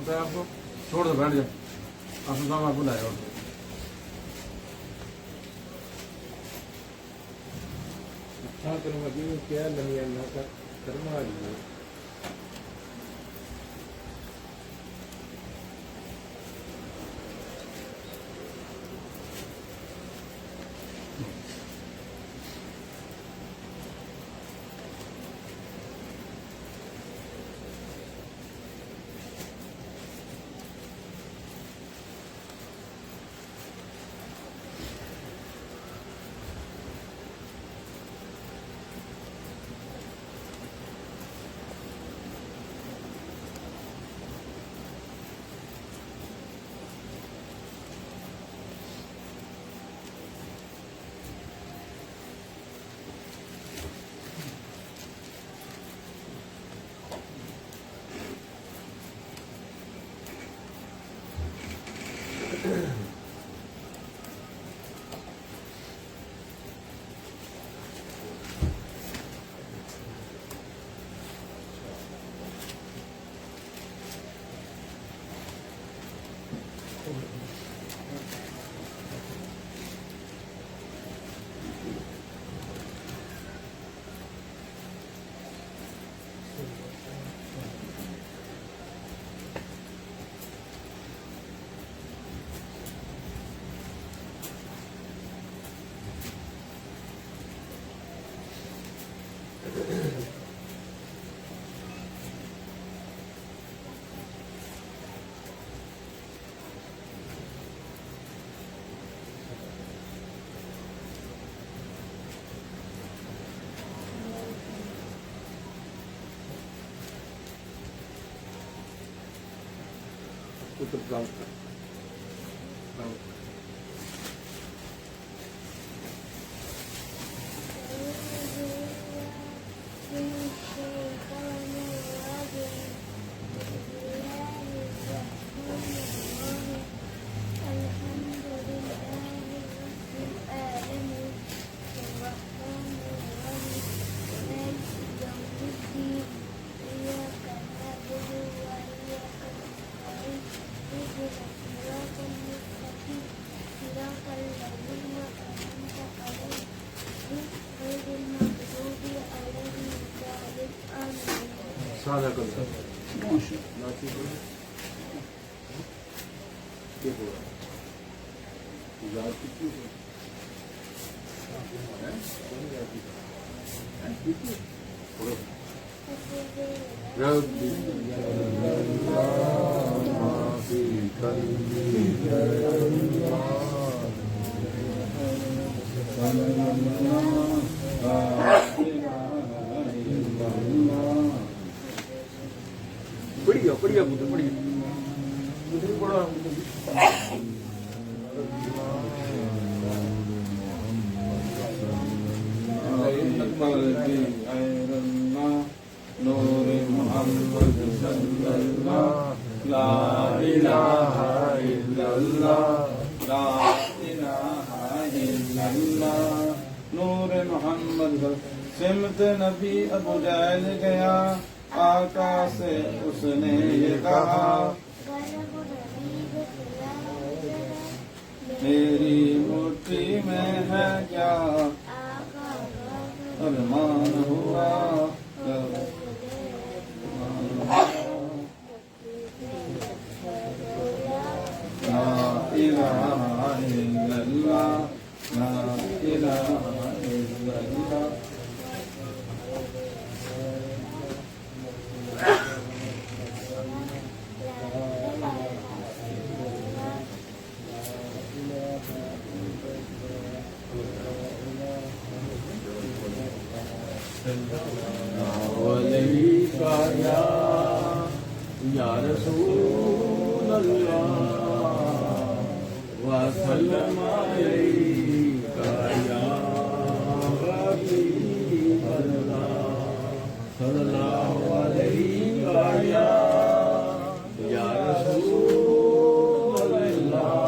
بتایا آپ کو. چھوڑ دو, بیٹھ جاؤ, اصل کام آپ کو لائے. اور اچھا کرم عظیم کیا نہیں اللہ کا کرم آ رہی ہے. کتب گاؤں سادہ کر دو. بڑھیا بڑھیا بڑھیا بڑا نور محمد صلی اللہ لا الہ الا اللہ لا الہ الا اللہ نور محمد. سمت نبی ابو جہل گیا, آقا سے اس نے یہ کہا میری مٹھی میں ہے کیا ارمان ہوا. لا الہ الا اللہ لا الہ الا اللہ. ولی کا یا رسول اللہ وسلم علیک یا حبیب اللہ صلی اللہ علیہ یا رسول اللہ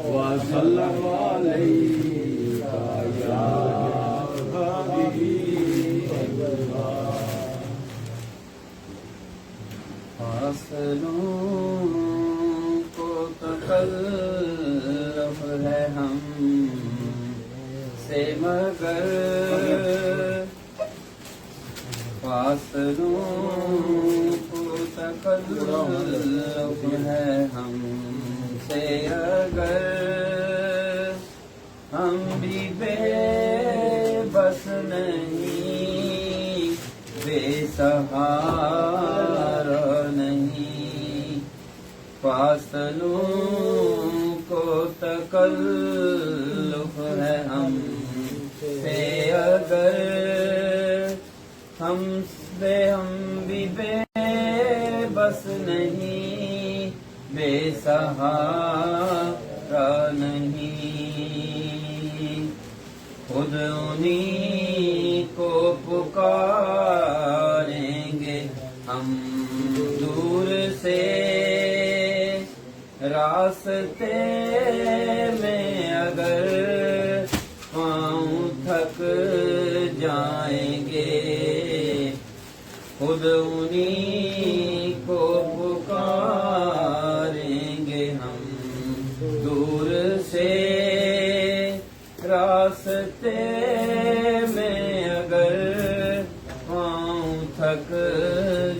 وسلم علیک یا حبیب اللہ. سے مگر فاصلوں کو تکلف ہے ہم سے اگر ہم بھی بے بس نہیں بے سہارا نہیں فاصلوں کو تکلف ہے ہم سے اگر ہم بھی بے بس نہیں بے سہارا نہیں خود انہیں کو پکاریں گے ہم دور سے راستے میں اگر پاؤں تھک جائیں گے خود انہیں کو پکاریں گے ہم دور سے راستے میں اگر پاؤں تھک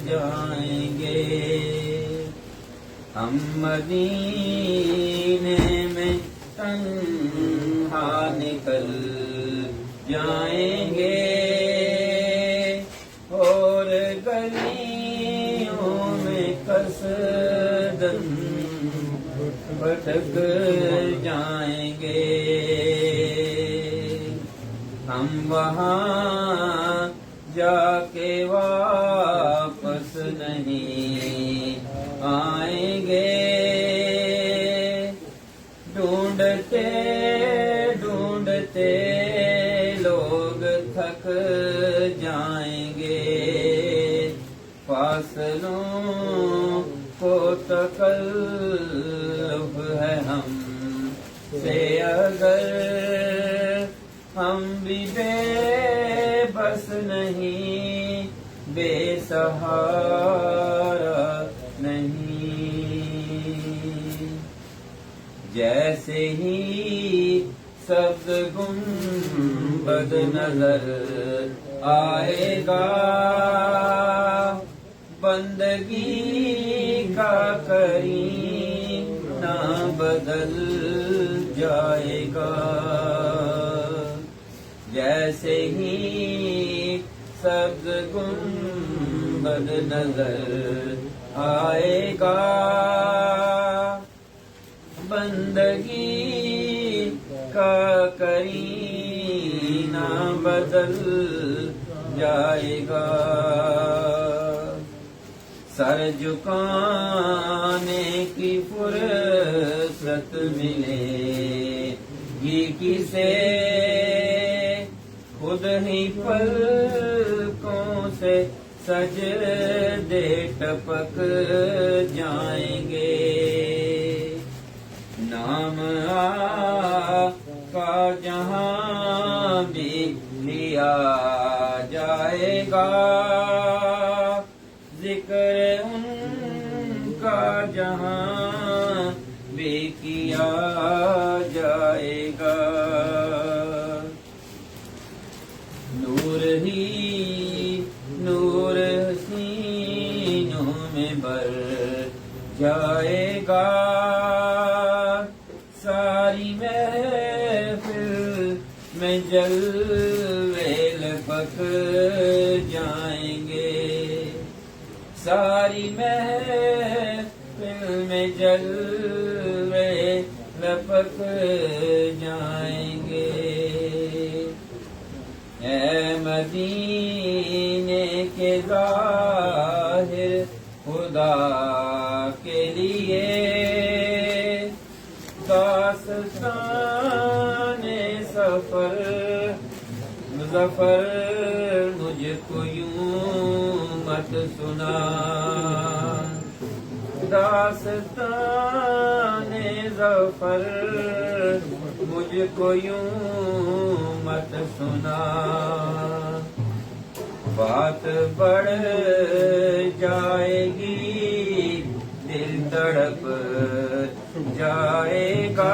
جائیں گے ہم مدینے میں تنہا نکل جائیں گے اور گلیوں میں قصداً بھٹک جائیں گے ہم وہاں جا کے واپس نہیں آئیں گے ڈھونڈتے ڈھونڈتے لوگ تھک جائیں گے فاصلوں کو تکلف ہے ہم سے اگر ہم بھی بے بس نہیں بے سہارا نہیں جیسے ہی سبز گنبد نظر آئے گا بندگی کا کرینہ بدل جائے گا جیسے ہی سبز گنبد نظر آئے گا بندگی کا کرینہ بدل جائے گا سر جھکانے کی فرصت ملے گی کسے خود ہی پلکوں سے سجدے ٹپک جائیں گے نام آقا جہاں بھی لیا جائے گا ذکر ان کا جہاں بھی کیا جائے گا نور ہی نور سینوں میں بر جائے گا ساری محفل میں جلوے لپک جائیں گے ساری محفل میں جلوے لپک جائیں گے اے مدینے کے ظاہر خدا کے لیے داستان سفر مظفر مجھ کو یوں مت سنا داستان ظفر مجھ کو یوں مت سنا بات بڑھ جائے گی دل تڑپ جائے گا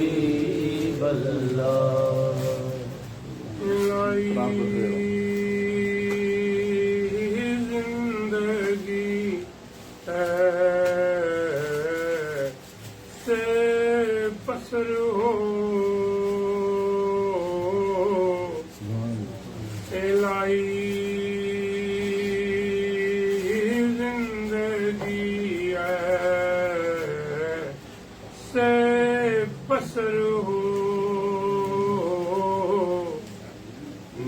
حبیب اللہ زندگی سے بسر ہو الہی زندگی سے بسر ہو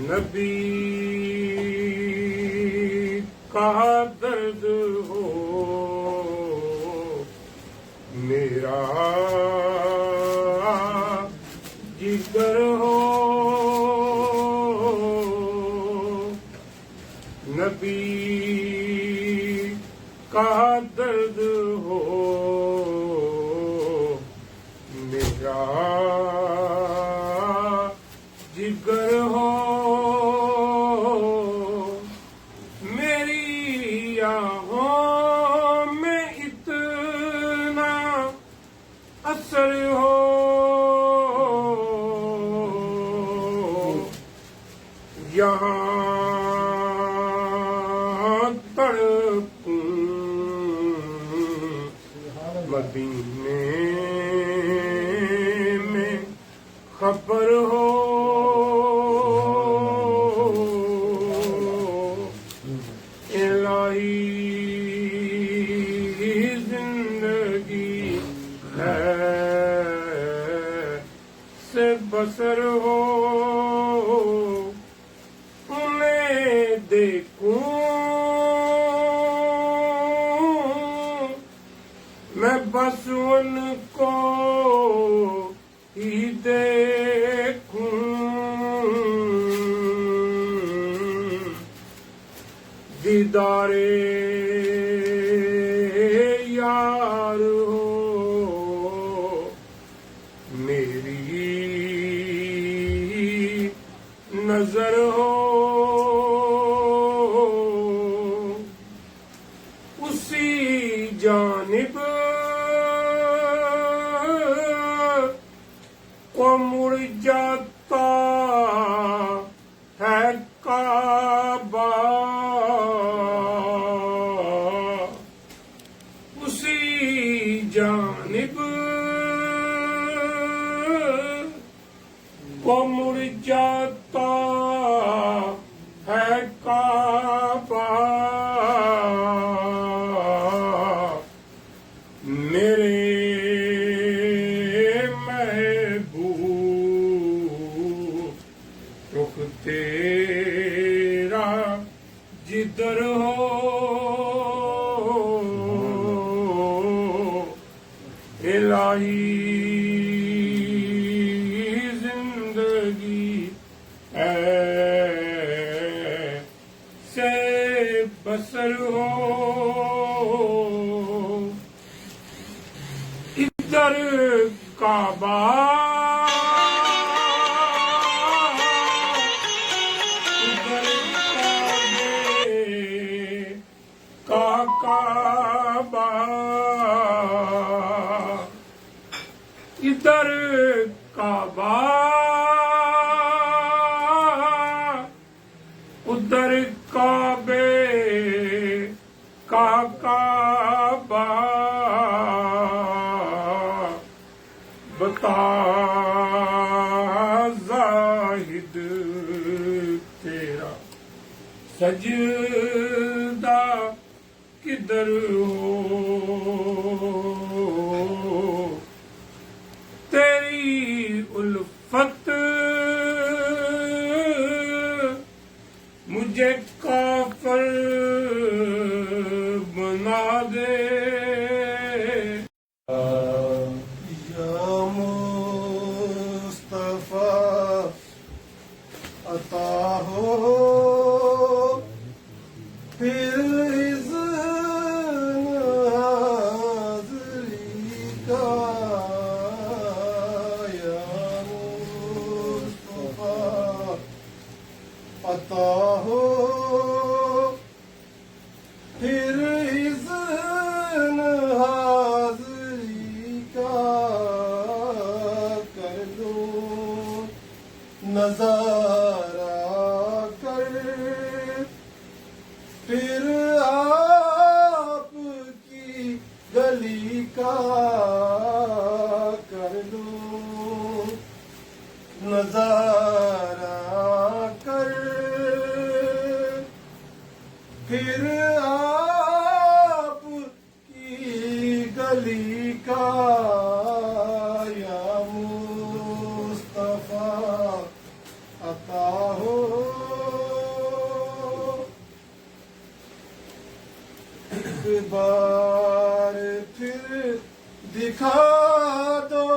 نبی کا درد ہو میرا جگر ہو نبی کا درد ہو میرا جگر ہو میری آہوں میں اتنا اثر ہو یہاں تڑپوں مدینے میں خبر ہو الہی زندگی ہے سے بسر ہو انہیں دیکھوں میں بس ان کو ہی دیکھوں دیدار یار ہو میری نظر ہو اسی جانب کو مڑ جاتا ہے کعبہ اسی جانب کو مڑ جاتا ہے کعبہ میرے محبوب رخ تیرا جدھر ہو الہی زندگی سے بسر ہو ادھر کعبہ ادھر کعبے کا کعبہ ادھر کعبہ ادھر کعبے کا کعبہ بتا زاہد تیرا سجدہ کدھر ہو تیری الفت مجھے کافر بنا دے یا مصطفیٰ عطا ہو پھر اذن حاضری کا یا مصطفیٰ عطا ہو پھر اذن کا کر لوں نظارہ کر پھر آپ کی گلی کا یا مصطفیٰ عطا ہو ایک بار پھر دکھا دو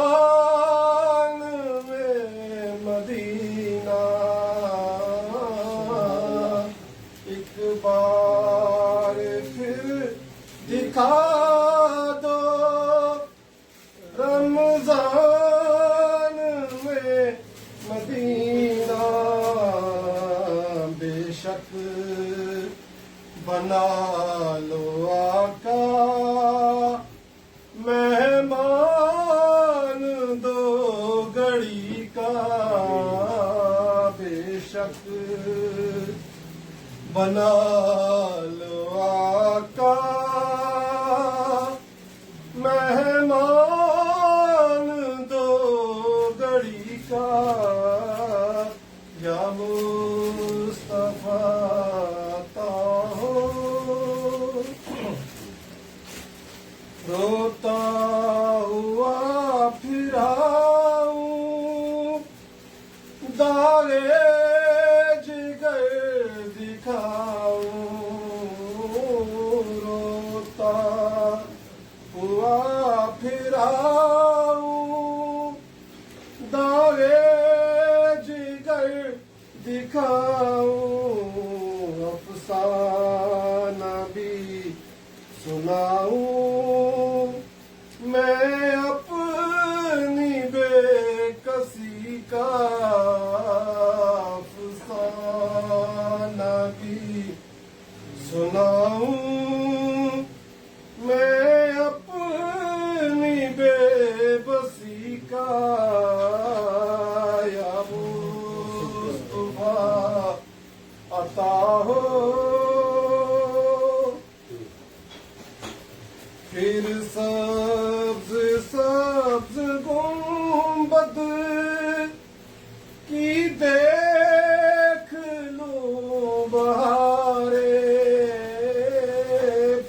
رمضان میں مدینہ ایک بار پھر دکھا دو رمضان میں مدینہ بے شک بنا لو آقا مہمان دو گھڑی کا بے شک بنا لو آقا مہمان دو گھڑی کا یا مصطفیٰ عطا ہو روتا ہوا پھر آؤں داغے جگر دکھاؤں روتا ہوا پھر آؤں داغے جگر دکھاؤں افسانہ بھی سناؤں میں اپنی بے کسی کا افسانہ بھی سناؤں میں اپنی بے بسی کا یا مصطفیٰ عطا ہو پھر سبز سبز گنبد کی دیکھ لوں بہارے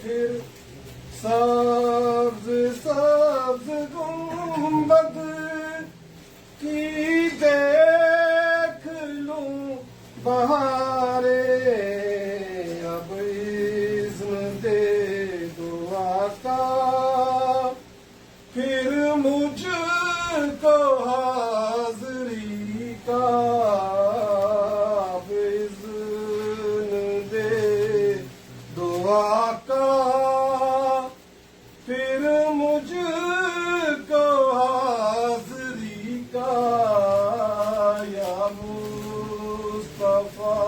پھر سبز سبز گنبد کی دیکھ لوں بہارے اب اذن دے دعا کا پھر مجھ کو حاضری کا اب اذن دے دعا کا پھر مجھ کو حاضری کا یا مصطفیٰ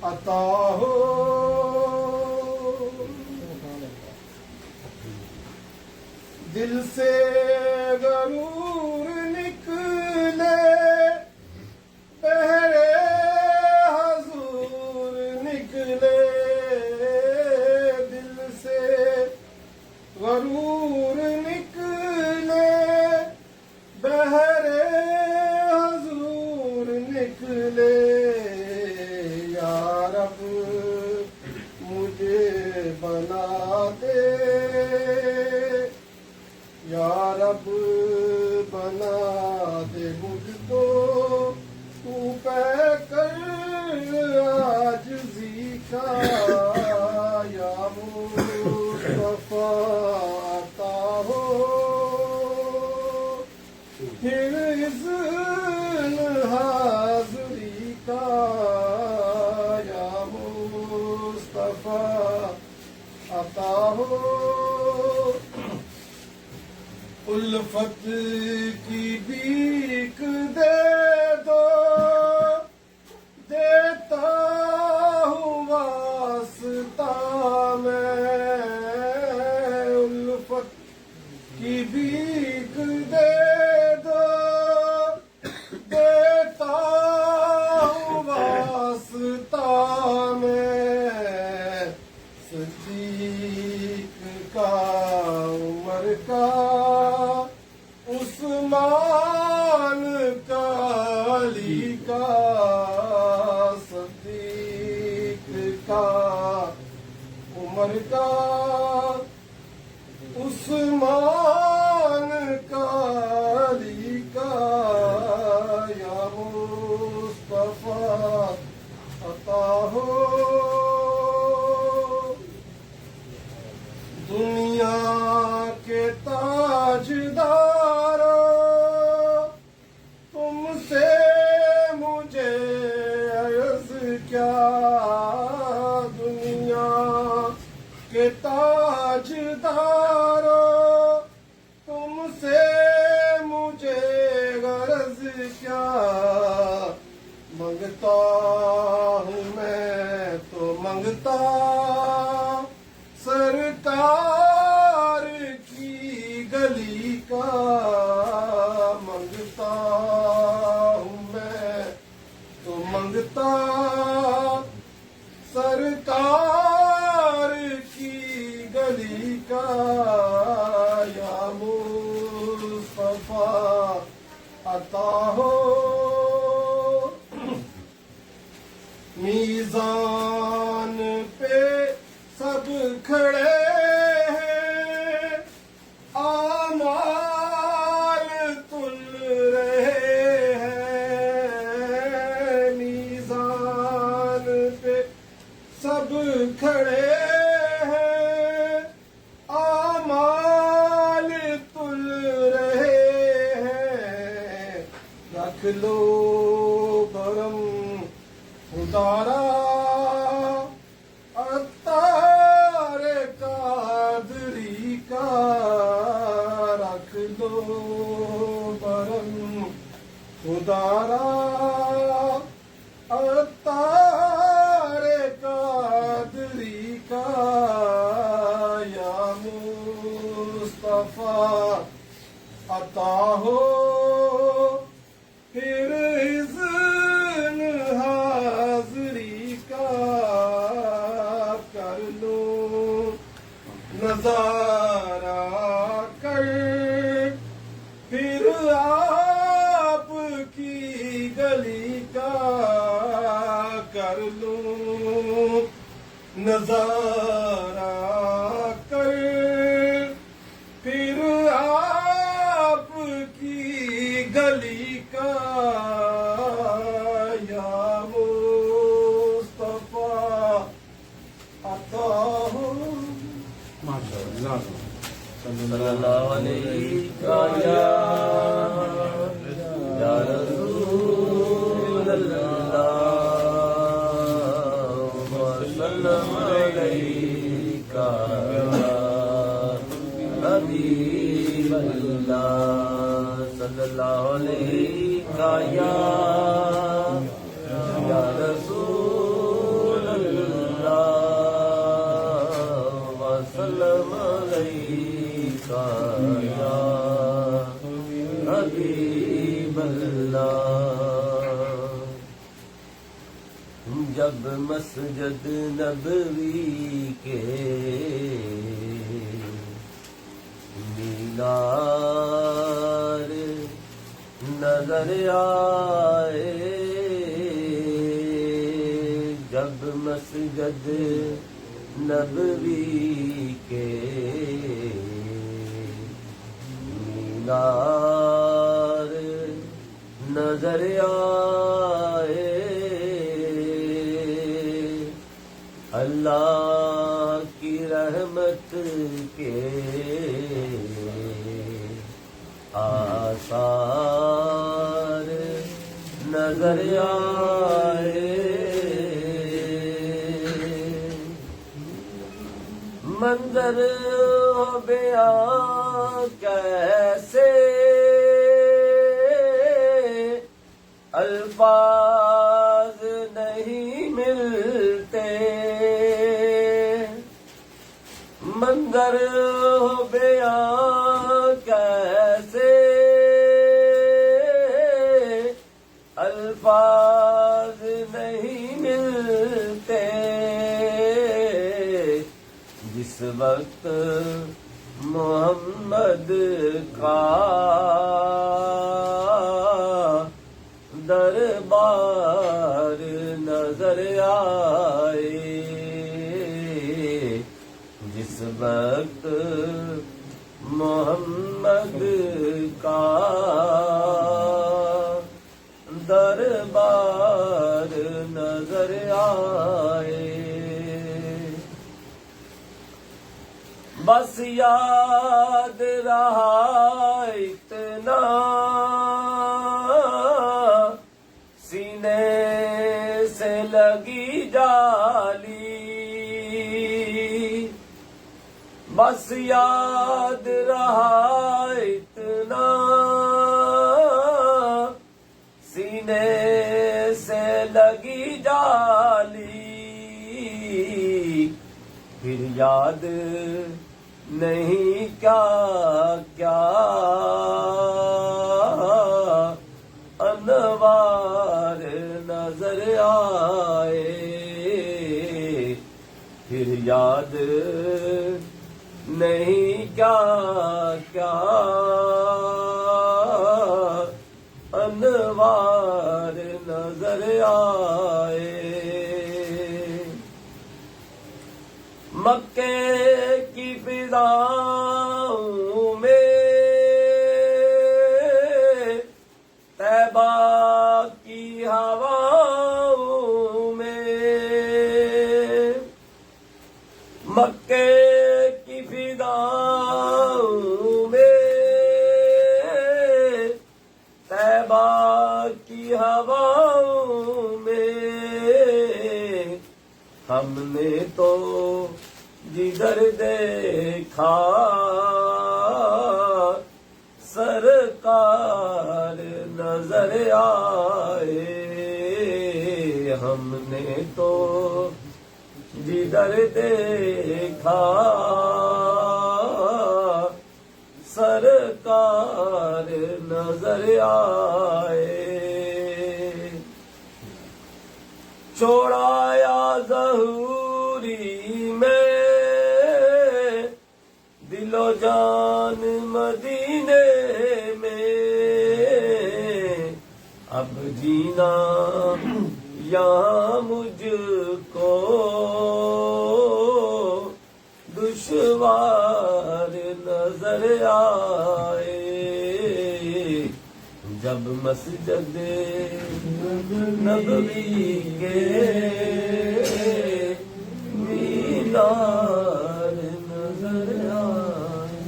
عطا ہو دل سے غرور نکلے پہرے حضور نکلے دل سے غرور نکلے بہرے حضور نکلے یا رب مجھے بنا دے یا رب بنا دے مجھ کو تو پہ کر عاجزی کا یا مصطفیٰ عطا ہو پھر اذن حاضری کا یا مصطفیٰ عطا ہو الفت کی بھیک دے دو دیتا ہوں واسطہ میں الفت کی بھیک دے دو دیتا ہوں واسطہ میں صدیق کا عمر کا عثمان کا علی کا صدیق کا عمر کا عثمان کا علی کا یا مصطفیٰ عطا ہو دنیا کے تاجدارو تم سے مجھے عرض کیا دنیا کے تاجدارو تم سے مجھے غرض کیا منگتا ہوں میں تو منگتا سرکار کی گلی کا منگتا ہوں میں تو منگتا سرکار کی گلی کا یا مصطفیٰ عطا ہو میزان پہ سب کھڑے ہیں اعمال تل رہے ہیں میزان پہ سب کھڑے ہیں اعمال تل رہے ہیں رکھ لو کرم خدارا عطار قادری کا رکھ دو برم خدارا عطار قادری کا یا مصطفیٰ عطا ہو پھر اذن حاضری کا کر لو نظارہ کر پھر آپ کی گلی کا کر لو نظارہ کر پھر آپ کی گلی کا یا مصطفیٰ عطا ہو ماشاء اللہ صلی اللہ علیہ یا رسول اللہ وسلم علیکہ یا حبیب اللہ صلی اللہ علیہ یا رسول اللہ وسلم علیکہ یا حبیب اللہ جب مسجد نبوی کے مینار نظر آئے جب مسجد نبوی کے مینار نظر آئے اللہ کی رحمت کے آثار نظر آئے منظر ہو بیان کیسے الفاظ نہیں ملتے منظر ہو بیان کیسے الفاظ نہیں ملتے وقت محمد کا دربار نظر آئے، جس وقت محمد کا دربار نظر آئے، بس یاد رہا اتنا سینے سے لگی جالی، بس یاد رہا اتنا سینے سے لگی جالی، پھر یاد نہیں کیا کیا انوار نظر آئے، پھر یاد نہیں کیا کیا انوار نظر آئے، مکے کی فضاؤں میں طیبہ کی ہواؤں میں، مکے کی فضاؤں میں طیبہ کی ہواؤں میں، ہم نے تو جدھر دیکھا سرکار نظر آئے، ہم نے تو جدھر دیکھا سرکار نظر آئے، چھوڑایا ظہوری میں دل و جان مدینے میں، اب جینا یہاں مجھ کو دشوار نظر آئے، جب مسجد نبوی کے مینار نظر آئے،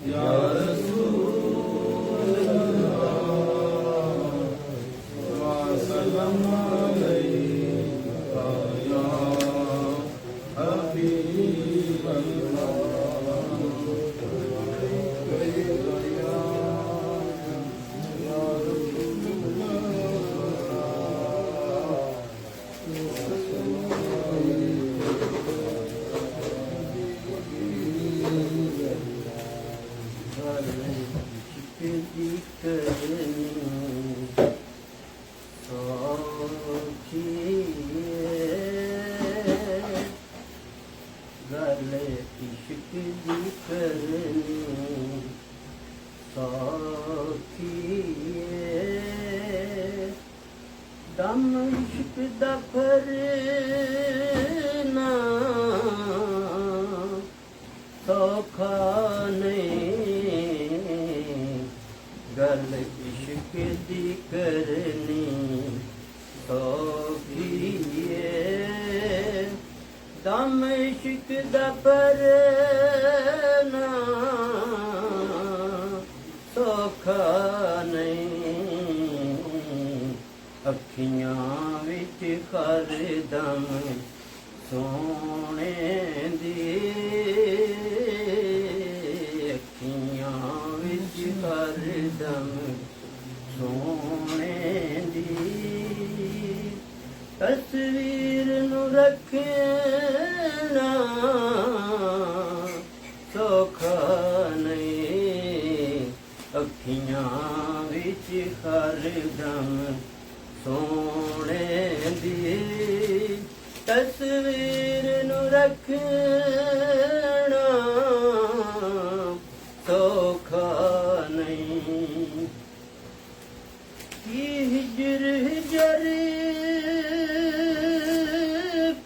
یا رسول اللہ وسلم علیکہ یا حبیب اللہ، دم عشق دا پھرنا سوکھا نہیں، گل عشق دی کرنی سوکھی ہے، دم عشق دا پھرنا سوکھا نہیں، اکھیاں وچ ہر دم سونے دی، اکھیاں وچ ہر دم سونے دی، تصویر نو رکھنا سوکھا نہیں، اکھیاں وچ ہر دم سونے دی ਰੱਖਣਾ ਸੌਖਾ ਨਹੀਂ। ਕੀ ਹਿਜਰ ਹਿਜਰ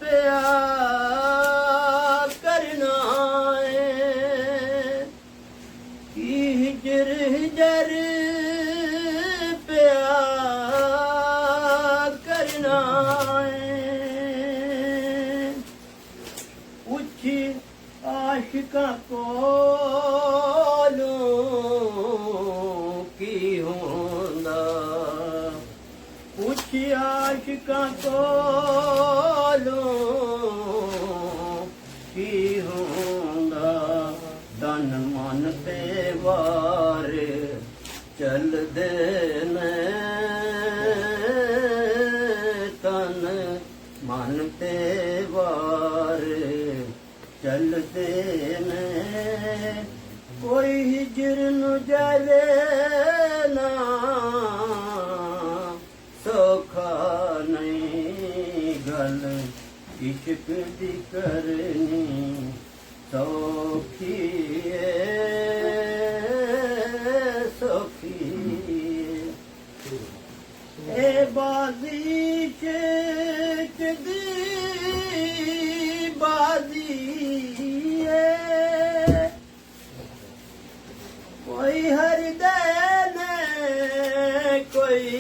ਪਿਆ ਕਰਨਾ ਏ, ਕੀ ਹਿਜਰ ਹਿਜਰ ਪਿਆ ਕਰਨਾ ਏ। ਪੁੱਛ ਆਸ਼ਿਕਾਂ ਕੋਲੋਂ ਕੀ ਹੁੰਦਾ, ਪੁੱਛ ਆਸ਼ਿਕਾਂ ਕੋਲੋਂ ਕੀ ਹੁੰਦਾ। ਤਨ ਮਨ ਤੇ ਵਾਰ ਚੱਲਦੇ ਨੇ, ਤਨ ਮਨ ਤੇ ਵਾਰ ਚੱਲਦੇ ਨੇ। ਕੋਈ ਹਿਜਰ ਨੂੰ ਜਲੇ ਨਾ ਸੌਖਾ ਨਹੀਂ। ਗੱਲ ਇਸ਼ਕ ਦੀ ਕਰਨੀ ਸੌਖੀ ਏ, ਸੌਖੀ ਏ। ਇਹ ਬਾਜ਼ੀ ਇਸ਼ਕ ਦੀ ਬਾਜ਼ੀ ਏ, ਕੋਈ ਹਾਰਦੇ ਨੇ ਕੋਈ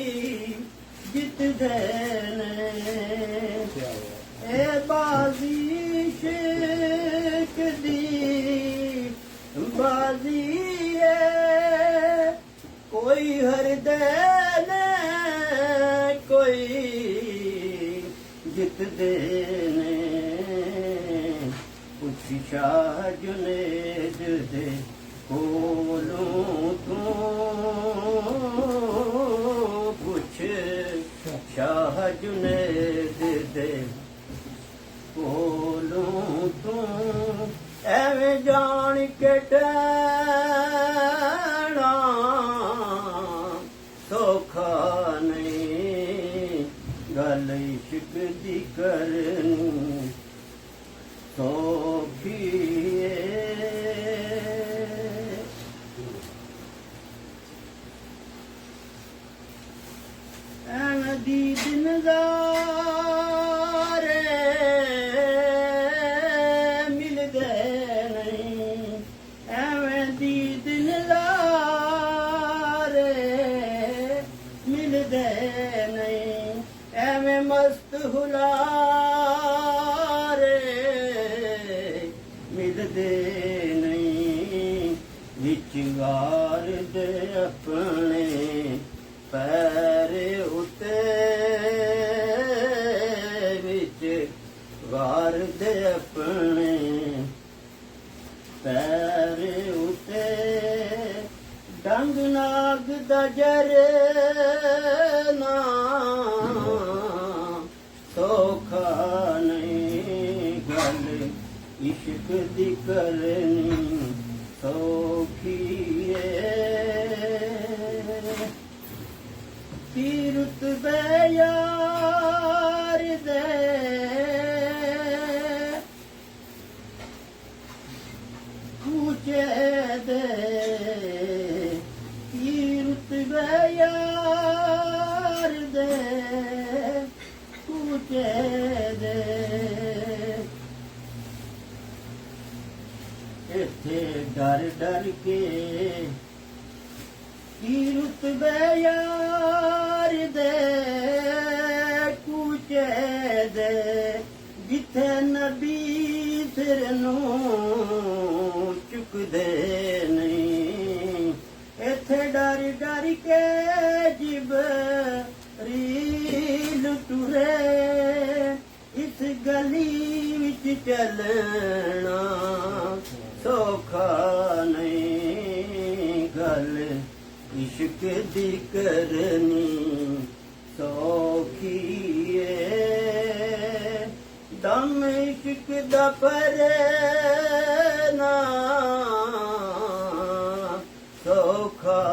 ਜਿੱਤਦੇ ਨੇ। ਇਹ ਬਾਜ਼ੀ ਇਸ਼ਕ ਦੀ ਬਾਜ਼ੀ ਏ, ਕੋਈ ਹਾਰਦੇ ਨੇ ਕੋਈ ਜਿੱਤਦੇ ਨੇ। ਪੁੱਛ ਸ਼ਾਹ ਜੁਨੈਦ ਦੇ ਕੋਲੋਂ ਤੂੰ, ਪੁੱਛ ਸ਼ਾਹ ਜੁਨੈਦ ਦੇ ਕੋਲੋਂ ਤੂੰ। ਐਵੇਂ ਜਾਣ ਕੇ ਟਹਿਣਾ ਸੌਖਾ ਨਹੀਂ। ਗੱਲ ਇਸ਼ਕ ਦੀ ਕਰਨੀ ਸੌਖੀ ਏ। ਐਵੇਂ ਦੀਦ ਨਜ਼ਾਰੇ ਮਿਲਦੇ ਨਹੀਂ, ਐਵੇਂ ਦੀਦ ਨਜ਼ਾਰੇ ਮਿਲਦੇ ਨਹੀਂ। ਐਵੇਂ ਮਸਤ ਹੁਲਾਰੇ ਮਿਲਦੇ ਨਹੀਂ। ਵਿੱਚ ਵਾਰ ਦੇ ਆਪਣੇ ਪੈਰ ਉਤੇ, ਵਿੱਚ ਵਾਰ ਦੇ ਆਪਣੇ ਪੈਰ ਉਤੇ। ਡੰਗ ਨਾਗ ਦਾ ਜਰਨਾ ਸੌਖਾ ਨਹੀਂ। ਗੱਲ ਇਸ਼ਕ ਦੀ ਕਰਨੀ ਸੌਖੀ ਏ। ਕੀ ਰੁਤਬੇ ਯਾਰ ਦੇ ਕੂਚੇ ਦੇ, ਕੀ ਰੁਤਬੇ ਯਾਰ ਦੇ ਕੂਚੇ ਦੇ। ਇੱਥੇ ਡਰ ਡਰ ਕੇ ਕੀ ਰੁਤਬੇ ਯਾਰ ਦੇ ਕੂਚੇ ਦੇ। ਜਿੱਥੇ ਨਬੀ ਸਿਰ ਨੂੰ ਚੁੱਕਦੇ ਨਹੀਂ, ਇੱਥੇ ਡਰ ਡਰ ਕੇ ਜਿਬਰੀਲ ਟੁਰੇ। ਇਸ ਗਲੀ ਵਿੱਚ ਚੱਲਣਾ ਸੌਖਾ ਨਹੀਂ। ਗੱਲ ਇਸ਼ਕ ਦੀ ਕਰਨੀ ਸੌਖੀ ਏ। ਦਮ ਇਸ਼ਕ ਦਾ ਪਰਨਾ ਸੌਖਾ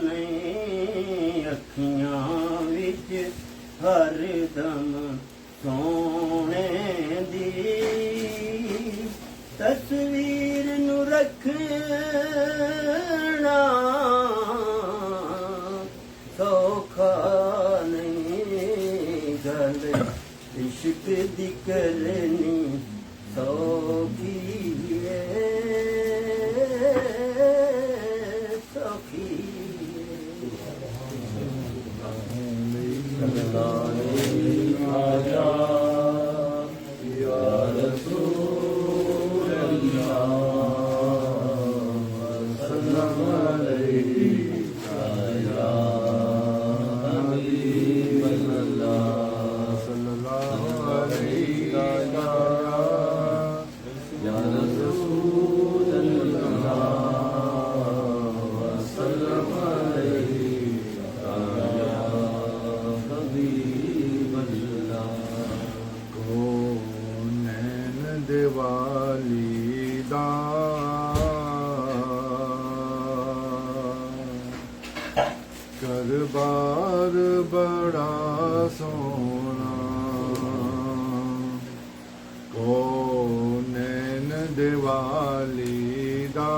ਨਹੀਂ। ਅੱਖੀਆਂ ਵਿੱਚ ਹਰ ਦਮ ਸੋਹਣੇ ਦੀ ਤਸਵੀਰ ਨੂੰ ਰੱਖਣਾ ਸੌਖਾ ਨਹੀਂ ਗੱਲ ਇਸ਼ਕ ਦੀ ਕਰਨੀ ਸੌਖੀ ਹੈ ਸੌਖੀ ਦੀਵਾਲੀ ਦਾ ਘਰ-ਬਾਰ ਬੜਾ ਸੋਹਣਾ ਕੋ ਨੈਣ ਦੀਵਾਲੀ ਦਾ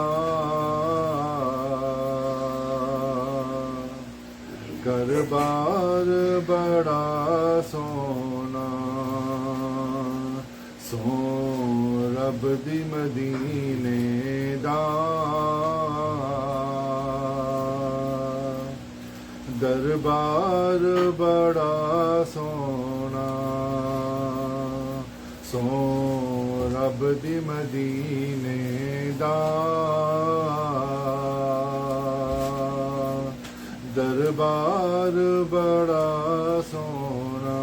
ਘਰ-ਬਾਰ ਬੜਾ ਸੋਹਣਾ ਸੋ ਰੱਬ ਦੀ ਮਦੀਨੇ ਦਾ ਦਰਬਾਰ ਬੜਾ ਸੋਹਣਾ ਸੋ ਰੱਬ ਦੀ ਮਦੀਨੇ ਦਾ ਦਰਬਾਰ ਬੜਾ ਸੋਹਣਾ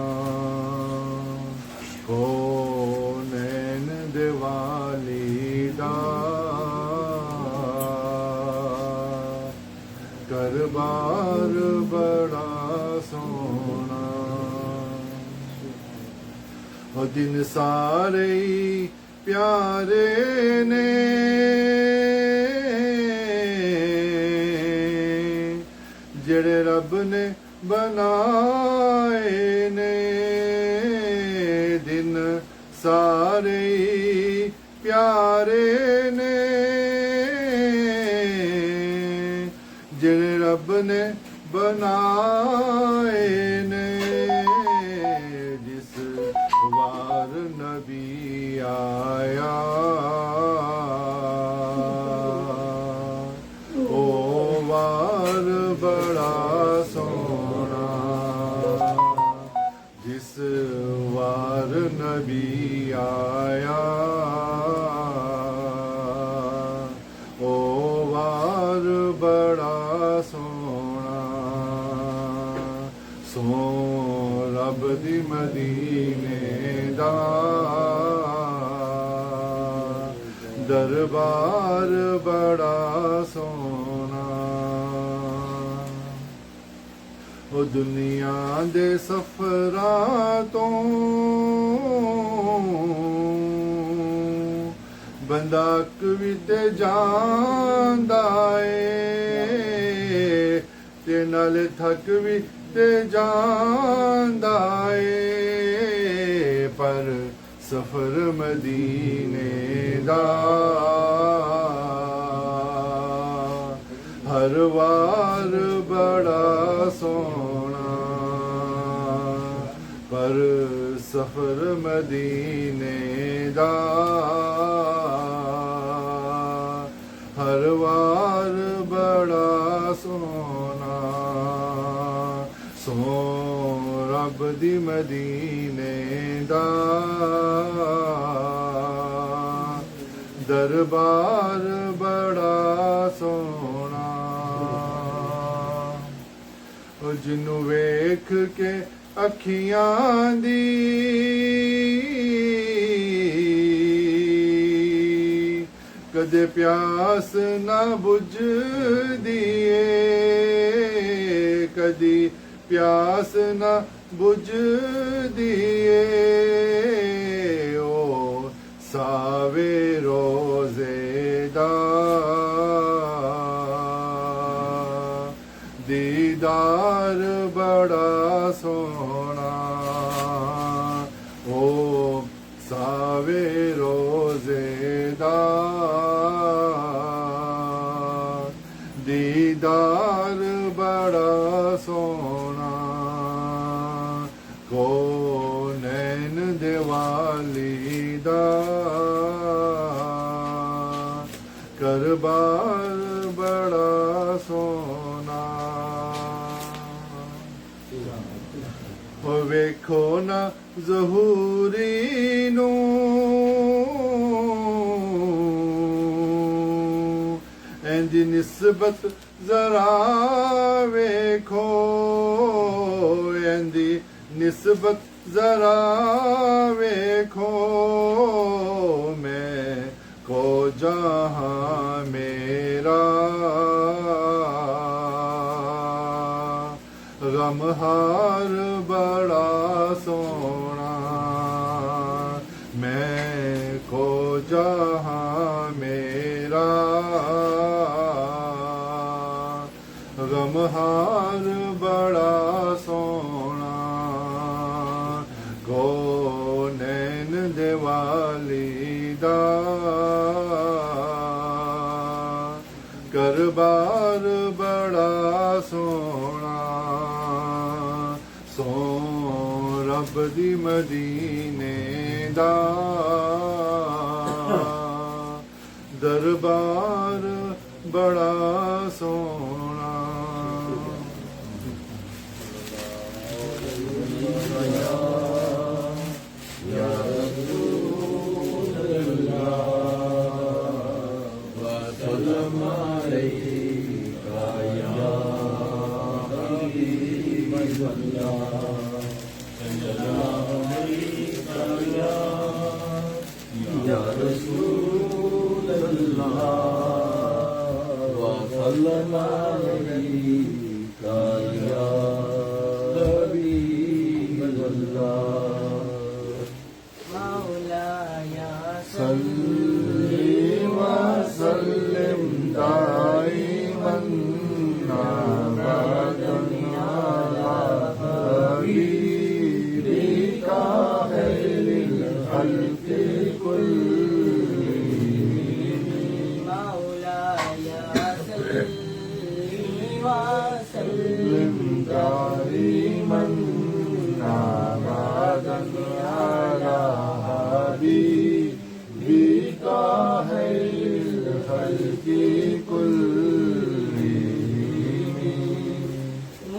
ਕੋ ਨੈਣ ਦੀਵਾਲੀ ਦਾ ਘਰ-ਬਾਰ ਬੜਾ ਸੋਹਣਾ ਉਹ ਦਿਨ ਸਾਰੇ ਹੀ ਪਿਆਰੇ ਨੇ ਜਿਹੜੇ ਰੱਬ ਨੇ ਬਣਾਏ ਨੇ ਦਿਨ ਸਾਰੇ ਹੀ ਪਿਆਰੇ ਨੇ ਜਿਹੜੇ ਰੱਬ ਨੇ ਬਣਾਏ ਨੇ ਜਿਸ ਵਾਰ ਨਬੀ ਆਇਆ ਉਹ ਵਾਰ ਬੜਾ ਸੋਹਣਾ ਜਿਸ ਵਾਰ ਨਬੀ ਆਇਆ ਉਹ ਵਾਰ ਬੜਾ ਸੋਹਣਾ ਸੋ ਰੱਬ ਦੀ ਮਦੀਨੇ ਦਾ ਦਰਬਾਰ ਬੜਾ ਸੋਹਣਾ ਉਹ ਦੁਨੀਆ ਦੇ ਸਫਰਾਂ ਤੋਂ ਬੰਦਾ ਕਵਿਤੇ ਜਾਂਦਾ ਏ ਤੇ ਨਾਲੇ ਥੱਕ ਵੀ ਤੇ ਜਾਂਦਾ ਏ ਪਰ ਸਫਰ ਮਦੀਨੇ ਦਾ ਹਰ ਵਾਰ ਬੜਾ ਸੋਹਣਾ ਪਰ ਸਫਰ ਮਦੀਨੇ ਦਾ ਹਰ ਵਾਰ ਬੜਾ ਸੋਹਣਾ ਸੋ ਰੱਬ ਦੀ ਮਦੀਨੇ ਦਾ ਦਰਬਾਰ ਬੜਾ ਸੋਹਣਾ ਉਹ ਜਿਹਨੂੰ ਵੇਖ ਕੇ ਅੱਖੀਆਂ ਦੀ ਕਦੇ ਪਿਆਸ ਨਾ ਬੁਝਦੀ ਏ ਕਦੀ ਪਿਆਸ ਨਾ ਬੁਝਦੀ ਏ ਉਹ ਸਾਵੇ ਰੋਜ਼ੇ ਦਾ ਦੀਦਾਰ ਬੜਾ ਸੋਹਣਾ ਉਹ ساوے روزے دار دیدار بڑا سونا کونین دیوالی دا کربار بڑا سونا ویکھو نا ظہوری نو اندی نسبت ذرا ویکھو اندی نسبت ذرا ویکھو میں کو جہاں میرا غمہار بڑا سونا میں کو جہاں میرا غمہار بڑا سونا کونین دیوالی دا کربار بڑا سونا سو رب دی مدینے دا دربار بڑا سونا یا رسول اللہ وسلم علیک یا حبیب اللہ مولاي صلی وسلم دائما ابدا علی حبیبک خیر الخلق كلهم مولاي صل وسلم دائما ابدا على حبيبك خير الخلق كلهم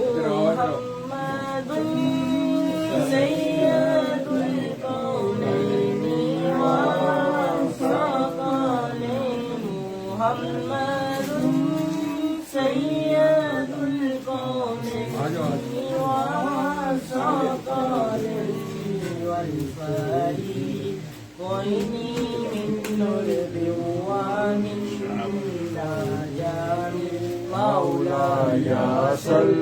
محمد سيد الكونين والثقلين محمد سيد الكونين والثقلين والفريقين من نرب ومن نجم مولاي صل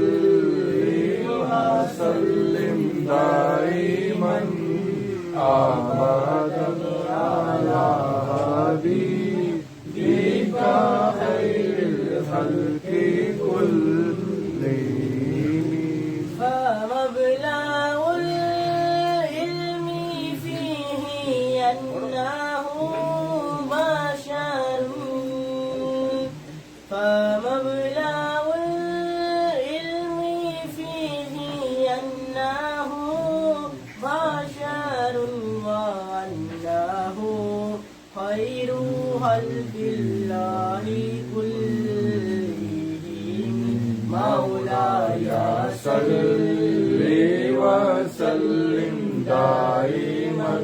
وسلم دائما ابدا على حبيبك خير الخلق كلهم فمبلغ العلم فيه أنه بشر فمبلغ العلم فيه أنه بشر وأنه خير خلق الله كلهم مولاي صل وسلم دائما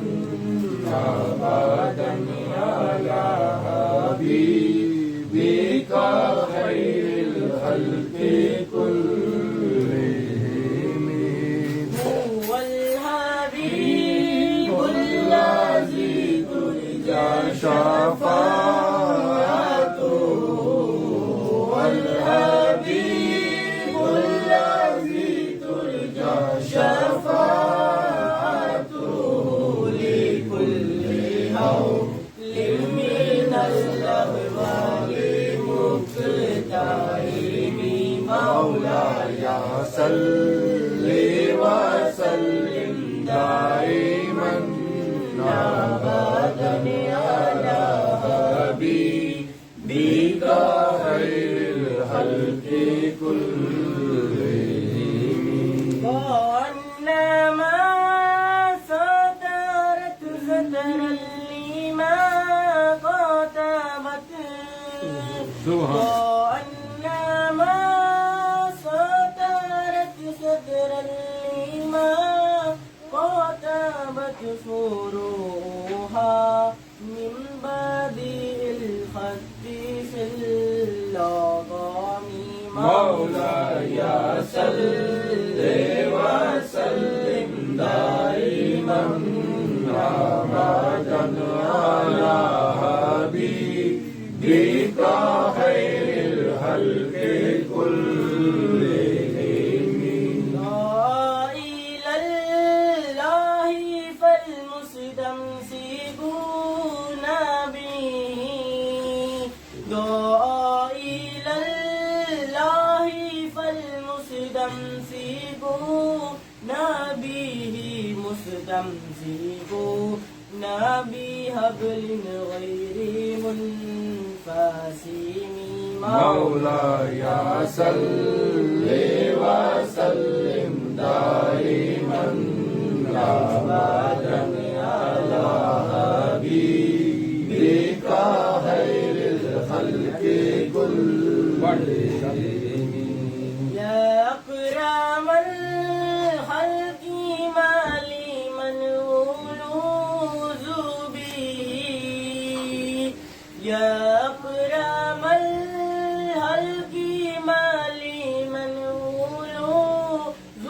ابدا على حبيبك خير الخلق كلهم هو الحبيب الذي ترجى شفاعته والحبيب الذي ترجى شفاعته لكل هول من الأهوال مقتحم مولاي صل وسلم دائما وإنما سترت سترا لما كتبت وإنما سترت سترا لما كتبت فروها من بديع الخد في اللغام مولاي صل وسلم دائما أبدا على حبيبك خير الخلق كلهم. لا إلى الله فالمستمسكون به دعا إلى الله فالمستمسكون به مستمسكون بحبل غير منفصم مولاي صل وسلم دائما أبدا على حبيبك خير الخلق كلهم. يا أكرم الخلق ما لي من ألوذ به يا أكرم الخلق ما لي من ألوذ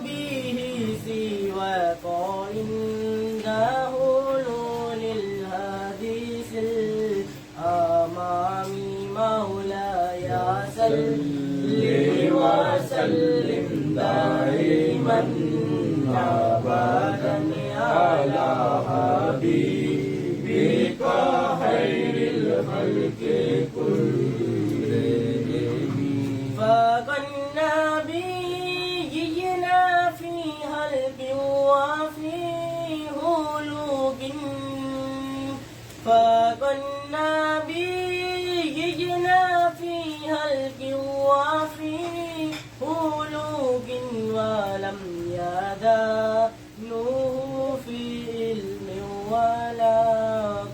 به سواك عنده حلول الحديث الأمام مولاي صل وسلم دائما أبدا على حبيبك خير الخلق كلهم. فكالنبيين في قلب وفي خلق فكالنبيين في قلب وفي خلق ولم يدانوه في علم ولا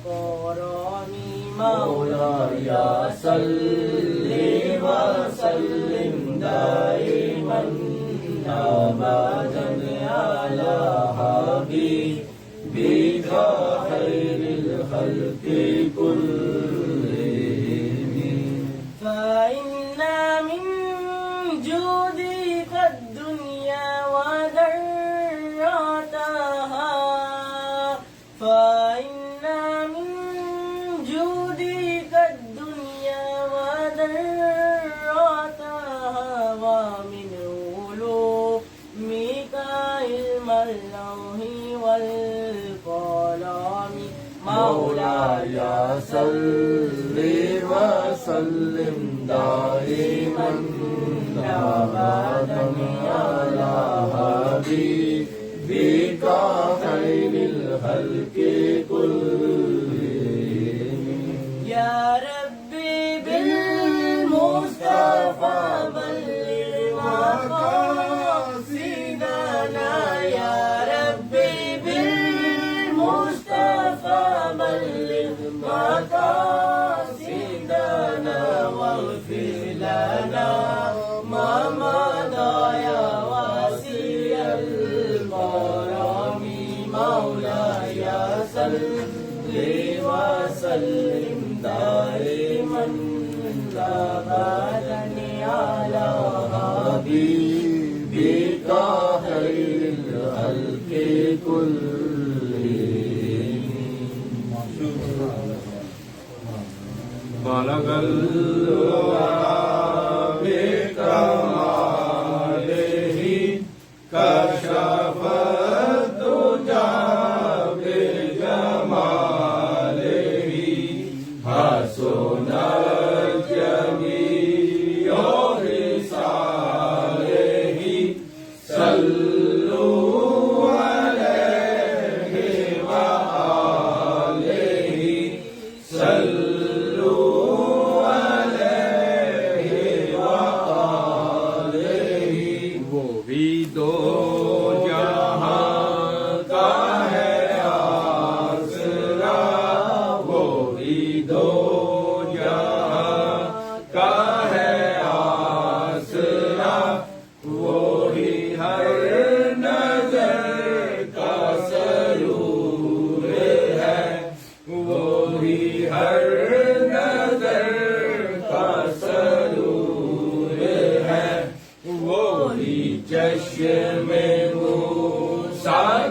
كرم مولاي صل وسلم دائما أبدا على حبيبك خير الخلق كلهم. فإن من جودك الدنيا وذرتها فإن من جودك الدنيا وذرتها ومن علومك علم اللوح والقلم مولاي صل وسلم دائما أبدا على حبيبك خير الخلق كلهم. يا ربي بالمصطفى بلغ مقاصدنا يا ربي بالمصطفى بلغ مقاصدنا واغفر لنا ما مضى يا واسع الكرم مولاي صل وسلم دائما أبدا على حبيبك خير الخلق كلهم. بلغ الورى بكماله كشف الدجى بجماله حسن الجميع رساله صلوا عليه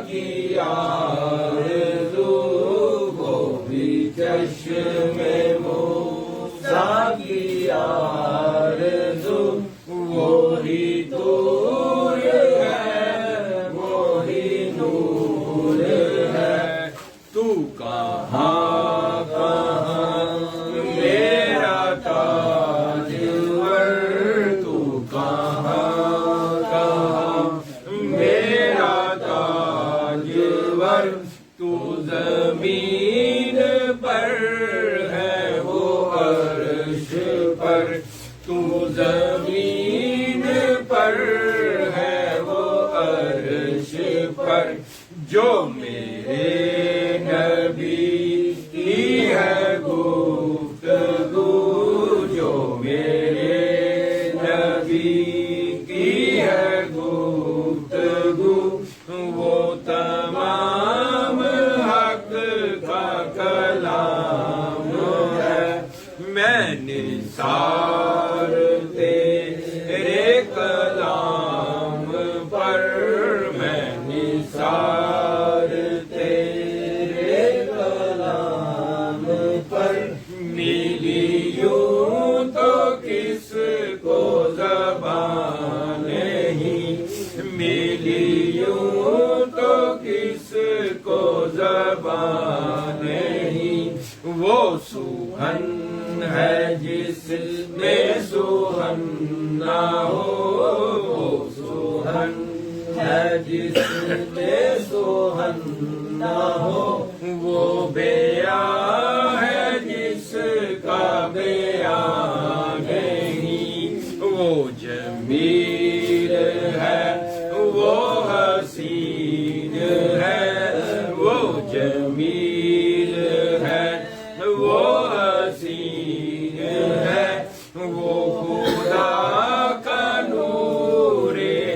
کی آرزو وہ بھی چشم موسیٰ کی آرزو وہی نور ہے وہی نور ہے تو کہاں کہاں میرا تاجور تو کہاں کہاں میرا تاجور تو زمین پر ہے وہ عرش پر تو زمین پر ہے وہ عرش پر جو میرے نبی کی ہے گفتگو جو میرے نبی کی ہے گفتگو وہ تمام حق کا کلام ہے میں نثار تیرے کلام پر میں نثار تیرے کلام پر ملی یوں تو کس کو زبان نہیں ملی یوں تو کس کو زبان نہیں وہ سوہن ہے جس میں سوہن نہ ہو وہ سوہن ہے جس میں سوہن نہ ہو وہ بیاں ہے جس کا بیاں نہیں وہ جمیل ہے وہ حسین ہے وہ جمیل ہے وہ حسین ہے وہ خدا کا نور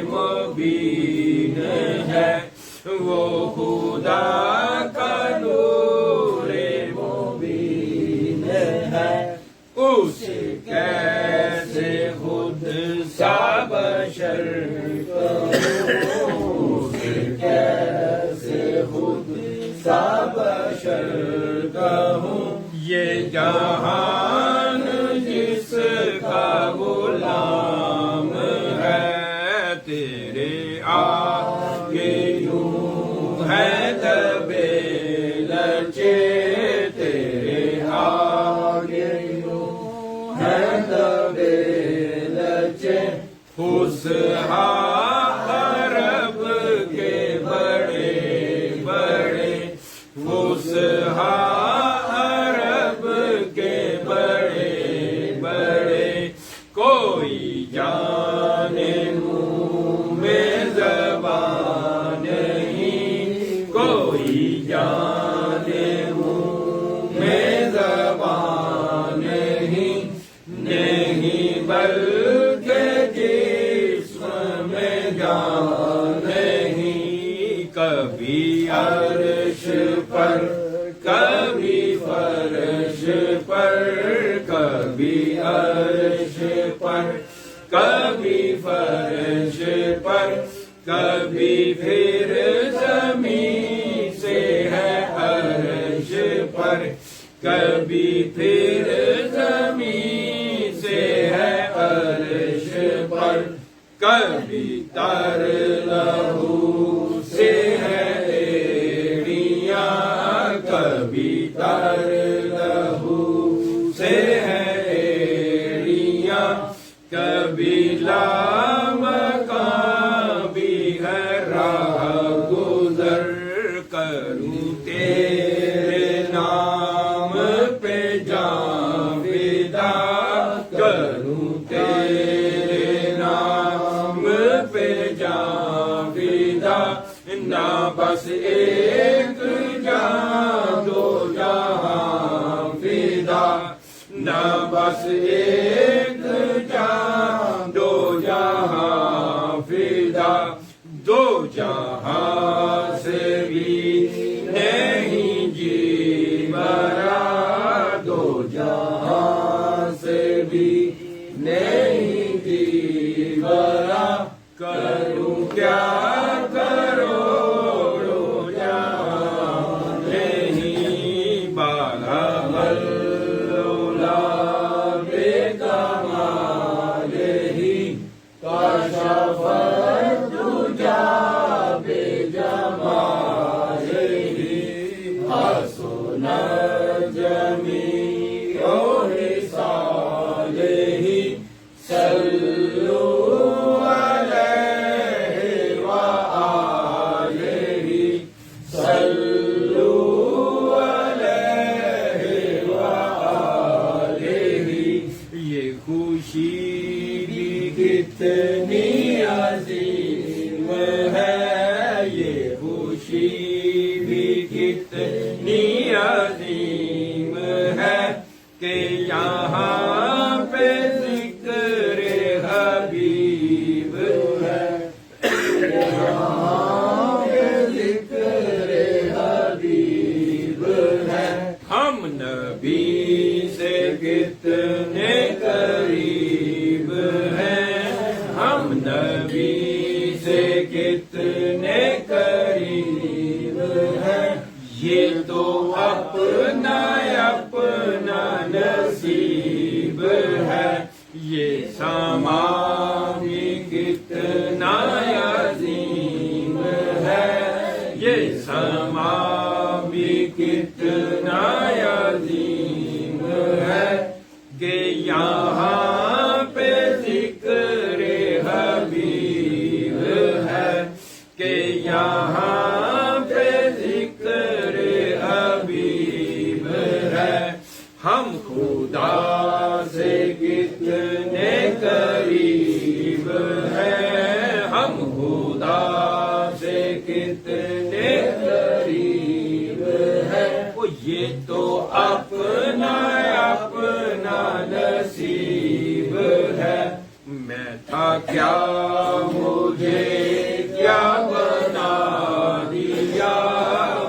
مبین ہے وہ خدا کا نور مبین ہے اسے کیسے خود سا بشر کہوں اسے کیسے خود سا بشر کہوں یہ جہان جس کا غلام ہے تیرے آگے یوں ہے دبے لچے تیرے آگے یوں ہے دبے لچے خوشحا عرب کے بڑے بڑے خوشحا عرب کے بڑے بڑے کوئی جانے منہ میں زبان نہیں کوئی جانے منہ میں زبان نہیں نہیں بلکہ جسم میں جان نہیں کبھی عرش پر کبھی فرش پر کبھی عرش پر کبھی فرش پر کبھی پھر زمین سے ہے عرش پر کبھی پھر زمین سے ہے عرش پر کبھی تر لہو سے ہے ایڑیاں کبھی تر لہو سے ہے ایڑیاں کبھی لامکاں بھی ہے راہ گزر کروں تیرے نام پہ جاں فدا کروں تیرے نام پہ جاں فدا نہ بس ایک جہاں دو جہاں فدا نہ بس ایک جہاں دو جہاں فدا دو جہاں سے بھی نہیں جی مرا دو جہاں سے بھی نہیں جی مرا کروں کیا کروڑوں بھی کتنی عظیم ہے کہ یہاں پہ ذکر حبیب ہے، یہاں پہ ذکر حبیب ہے۔ ہم نبی سے کتنے قریب ہیں، ہم نبی سے کتنے قریب ہیں، یہ تو اپنا اپنا نصیب ہے، یہ سما بھی کتنا عظیم ہے، یہ سما بھی کتنا عظیم ہے کہ یہاں پہ ذکر حبیب ہے، کہ یہاں پہ ذکر حبیب ہے۔ ہم خدا سے کتنے قریب ہیں، ہم خدا سے کتنے قریب ہیں، وہ یہ تو اپنا اپنا نصیب ہے۔ میں تھا کیا مجھے کیا بنا دیا،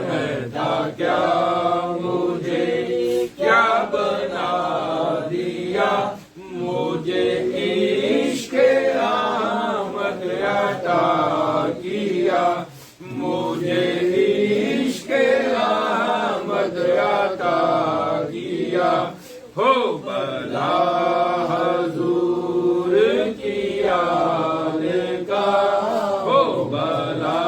میں تھا کیا مجھے کیا بنا دیا، مجھے عشق احمد عطا کیا، مجھے عشق احمد عطا کیا، ہو بلا حضور کی یاد کا، ہو بلا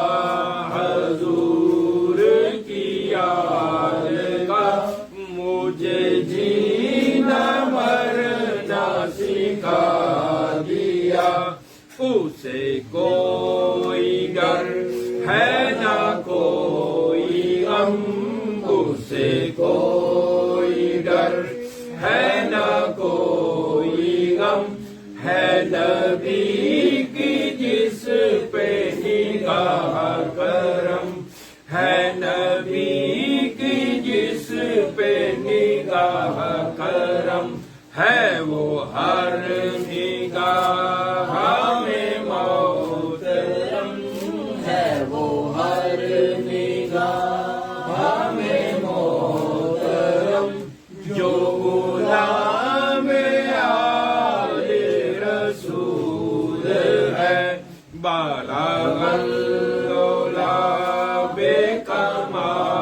حضور کی یاد کا، مجھے جینا مرنا سکھا دیا، اسے کوئی ڈر ہے نہ کوئی غم، اسے کوئی ڈر ہے نہ کوئی غم، ہے نبی کی جس پہ نگاہ کرم، ہے نبی کی جس پہ نگاہ کرم، ہے وہ ہر نگاہ میں محترم، ہے وہ ہر نگاہ میں محترم، جو غلام آل رسول ہے، بالغ العلا بکمالہ،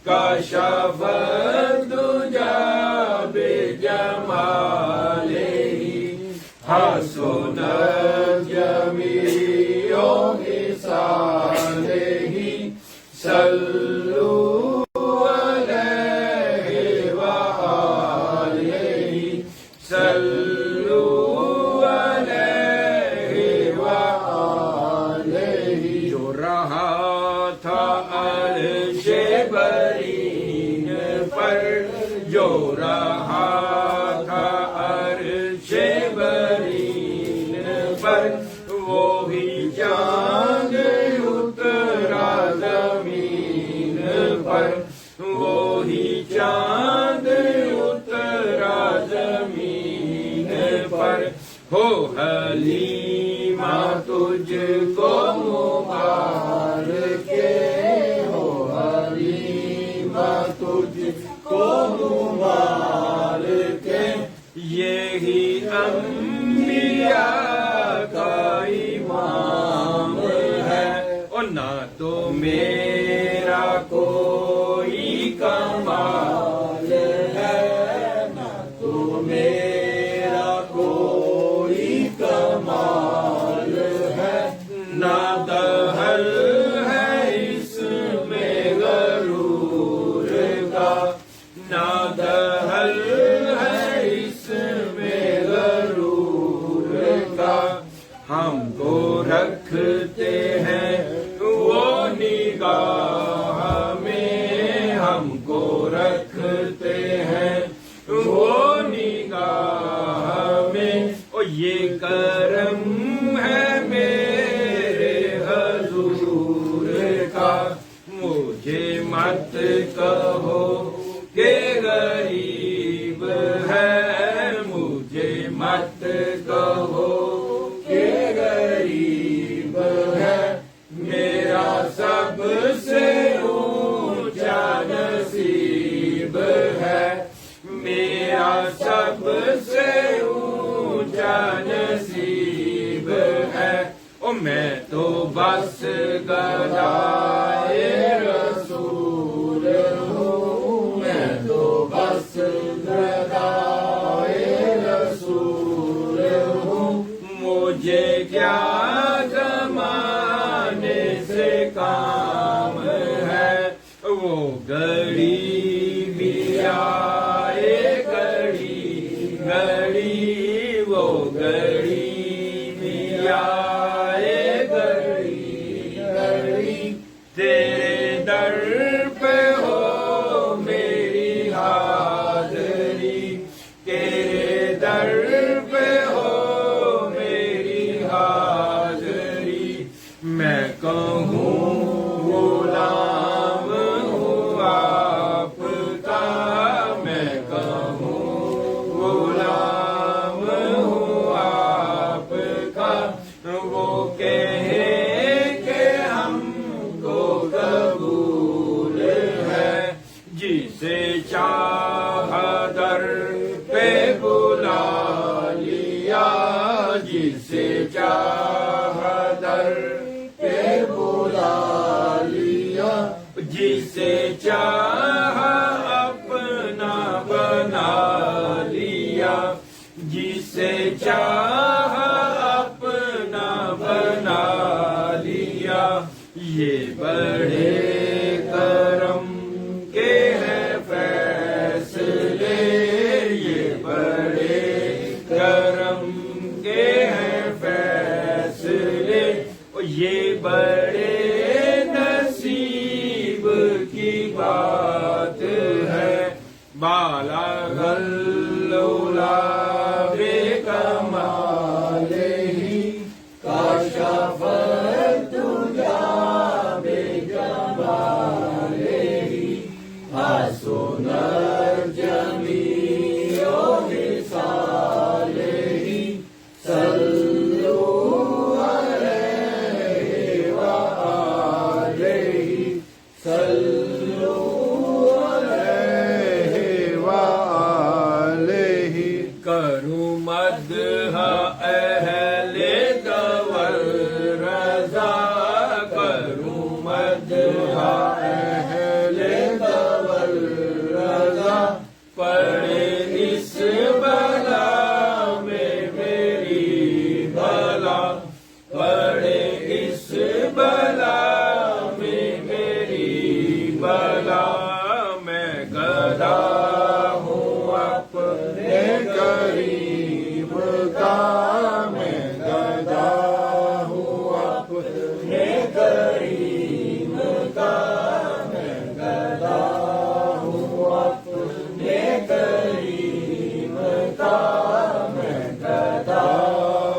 کشف الدجی بجمالہ، حسنت جمیع خصالہ، صلوا علیہ وآلہ، صلوا علیہ وآلہ۔ جو رہا تھا عرش برین پر، جو رہا تھا عرش برین پر، وہی چاند اترا زمین پر، وہی چاند اترا زمین پر، ہو حلیمہ تجھ کو مبارک، ہو حلیمہ تجھ کو مبارک، یہی انبیاء کا امام ہے، اور نہ تو میرا کوئی کمال ہے، نہ تو میرا کوئی کمال ہے، نہ دہل ہے اس میں غرور کا، نہ دہل ہے اس میں غرور کا، ہم کو رکھتے ہیں وہ نگاہ میں، ہم کو رکھتے ہیں وہ نگاہ میں، اور یہ کرم ہے میرے حضور کہو کہ غریب ہے، مجھے مت کہو کہ غریب ہے، میرا سب سے اونچا نصیب ہے، میرا سب سے اونچا نصیب ہے، او میں تو بس گدائے رسول ہوں، میں تو بس گدائے رسول ہوں، مجھے کیا زمانے سے کام ہے، وہ گھڑی بھی آئے گھڑی گھڑی، وہ گھڑی بھی آئے گھڑی گھڑی، تیرے در پہ ہو میری حاضری، تیرے در پہ ہو میری حاضری، میں کہوں غلام ہوں آپ کا، میں کہوں غلام ہوں آپ کا، وہ کہیں کہ ہم کو قبول ہے، جسے چاہا در پہ بلا لیا، جسے چاہا در پہ بلا لیا، جسے چاہا اپنا بنا لیا، جسے چاہا اپنا بنا لیا، یہ بڑے کرم کے ہیں فیصلے، یہ بڑے کرم کے ہیں فیصلے، یہ بڑے نصیب کی بات ہے، بالا غلولا بے کمال ہی کاشف الدجا بے جمال ہی، حسن الجمیع مثال ہی، صلو علیہ وآلہ، صلو علیہ وآلہ، کروں مدح اہل دور رضا، کروں مدح اہل دور رضا، پڑے اس بلا میں میری بلا، پڑے اس بلا میں میری بلا، میں گدا ہوں اپنے غریب کا، میں گدا ہوں اپنے غریب کا، میں گدا ہوں اپنے غریب کا، میں گدا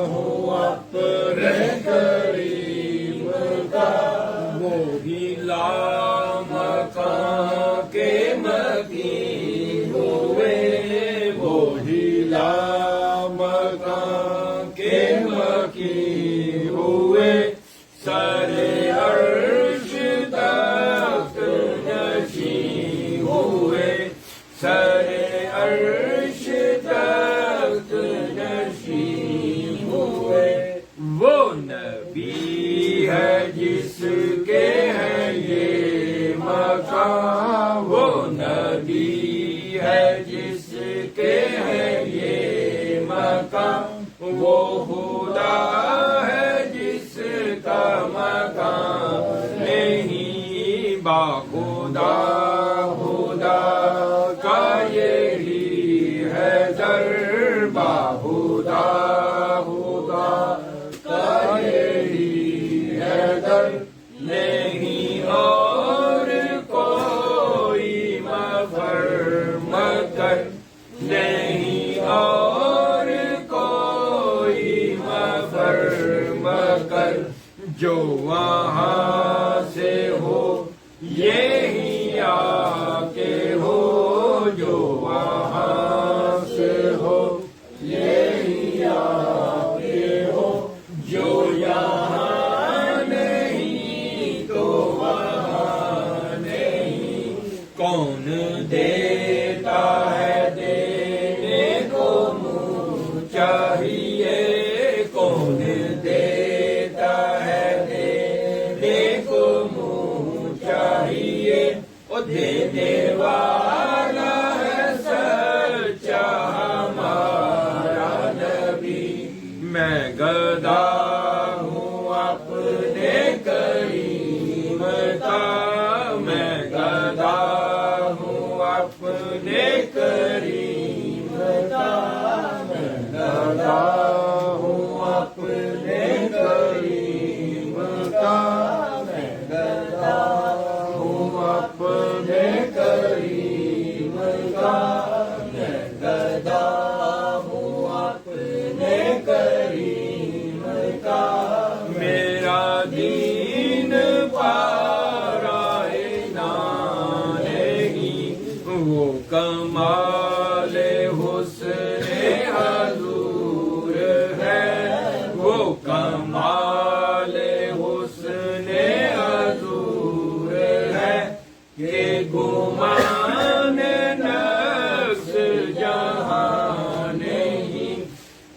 ہوں اپنے غریب کا، وہی لامکاں کے مکین ہوئے، وہی لامکاں کے مکین ہوئے، سر عرش تخت نشین ہوئے، سر عرش تخت نشین ہوئے، وہ نبی ہے جس کے ہیں یہ مقام، وہ نبی ہے جس کے ہیں یہ مقام، وہ خدا ہے جس کا مقام نہیں، با خدا خدا کا یہی ہے در، با خدا خدا کا یہی ہے در، نہیں اور کوئی مفر مگر، نہیں اور کوئی مفر مگر، جو وہاں سے ہو یہی چاہیے وہ دینے والا ہے سچا ہمارا نبی میں گدا ہوں اپنے کریم کا میں گدا ہوں اپنے کریم کا میں گدا ہوں اپنے کریم کا میں گدا ہوں اپنے کریم کا میں گدا ہوں اپنے کریم کا میرا دین پارائے نہیں وہ کمال حسن حضور ہے وہ کمال حسن حضور ہے کہ گمان نفس جہاں نہیں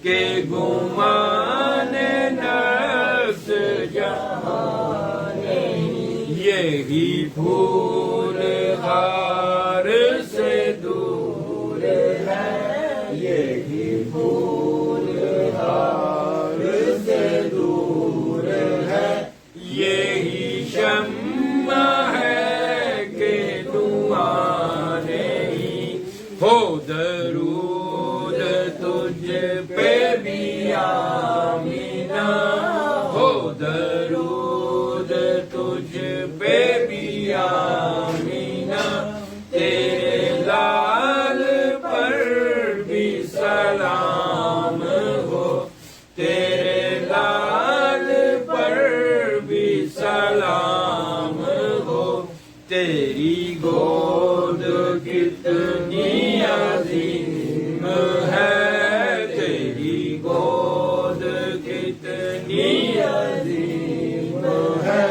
کہ گمان نفس جہاں نہیں یہی پھول ہار سے دور ہے یہی پھول ہار سے دور ہے یہی شمع ہے کہ دعا نہیں ہو درود تجھ پہ بھی آمینہ ہو درود تجھ پہ بھی آمینہ تیرے لال پر بھی سلام ہو تیرے لال پر بھی سلام ہو تیری گود کتنی عظیم ہے تیری گود کتنی عظیم ہے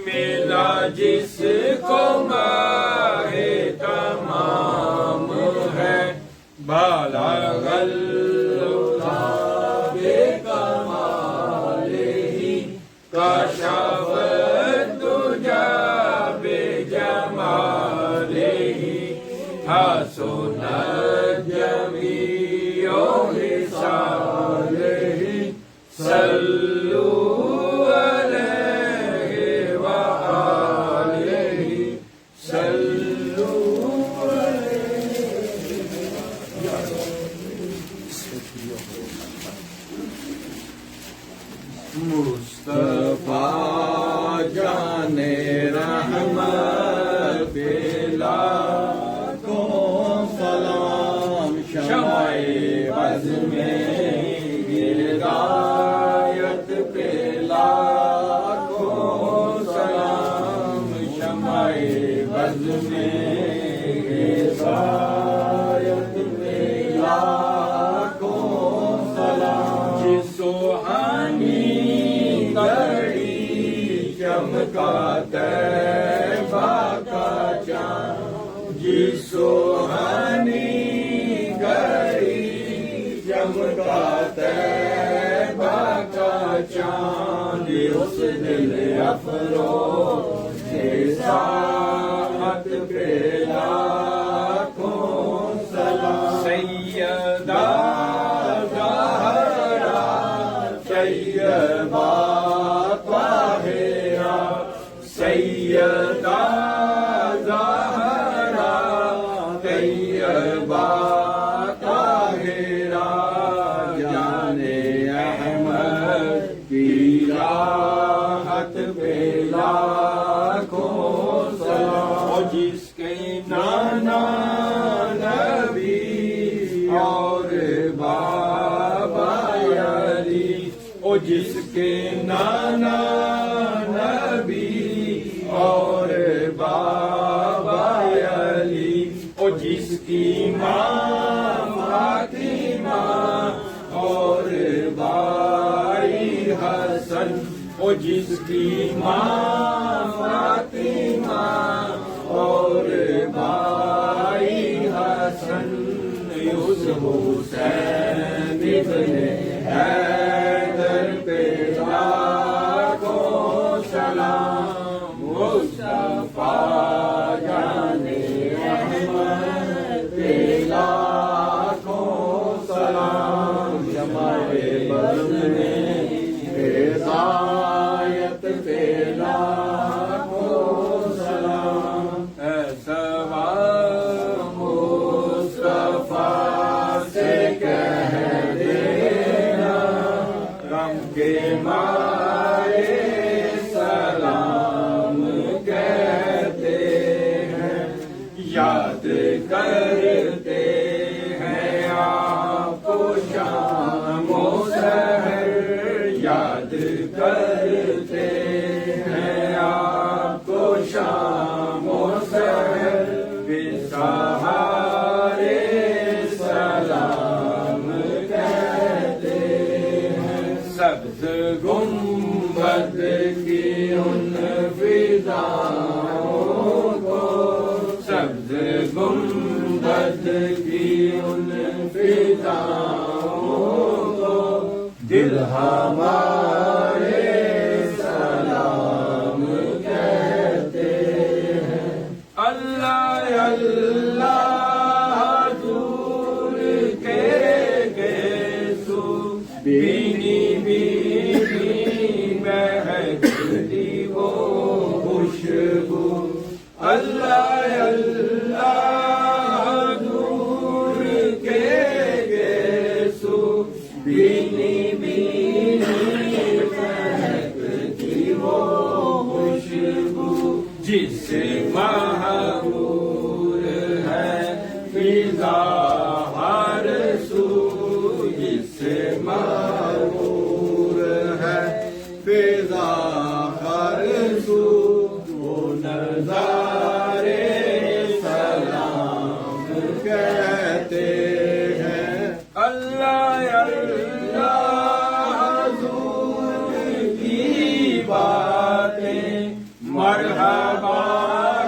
ملا جس کو ماہ تمام ہے بالا غلاب کمال ہی کشف تجا بے جمال ہی حسن جمیع حسال ہی صلو علیہ وآلہ صلو مصطفیٰ جان رحمت بلا کو سلام شمع بز میں ہدایت پلا کو سلام شمع بز میں ہدایت پلا کو سلام جس سوہانی گھڑی چمکا طیبہ کا چاند جس سوہانی گھڑی چمکا طیبہ کا چاند اس دل افروز ساعت پہ لاکھوں سلام سیدہ زہرا طیبہ طاہرہ سیدہ زہرا طیبہ طاہرہ جان احمد کی راحت پہ لاکھوں سلام جس کے نانا نبی اور بابا علی جس کے نانا نبی اور بابا علی جس کی ماں فاطمہ اور بھائی حسن جس کی ماں فاطمہ اور بھائی حسن اس حسین ابن حیدر پہ لاکھوں سلام مصطفیٰ یاد کرتے ہیں آپ کو شام و سحر، یاد کرتے ہیں آپ کو شام و سحر، بے سہارے سلام کہتے ہیں، سبز گنبد کی ان فضاؤں کو، سبز گنبد کی ان فضاؤں کو، دل ہمارے سلام کہتے ہیں، اللہ اللہ حضور کے گیسو، بینی بینی مہکتی وہ خوشبو، اللہ اللہ حضور کے گیسو، بینی بینی مہکتی وہ خوشبو، جس سے محبور ہے فضا ہر سو، جس سے محبور ہے فضا ہر سو، وہ نظارے سلام کہتے ہیں، اللہ اللہ حضور کی باتیں، مرحبا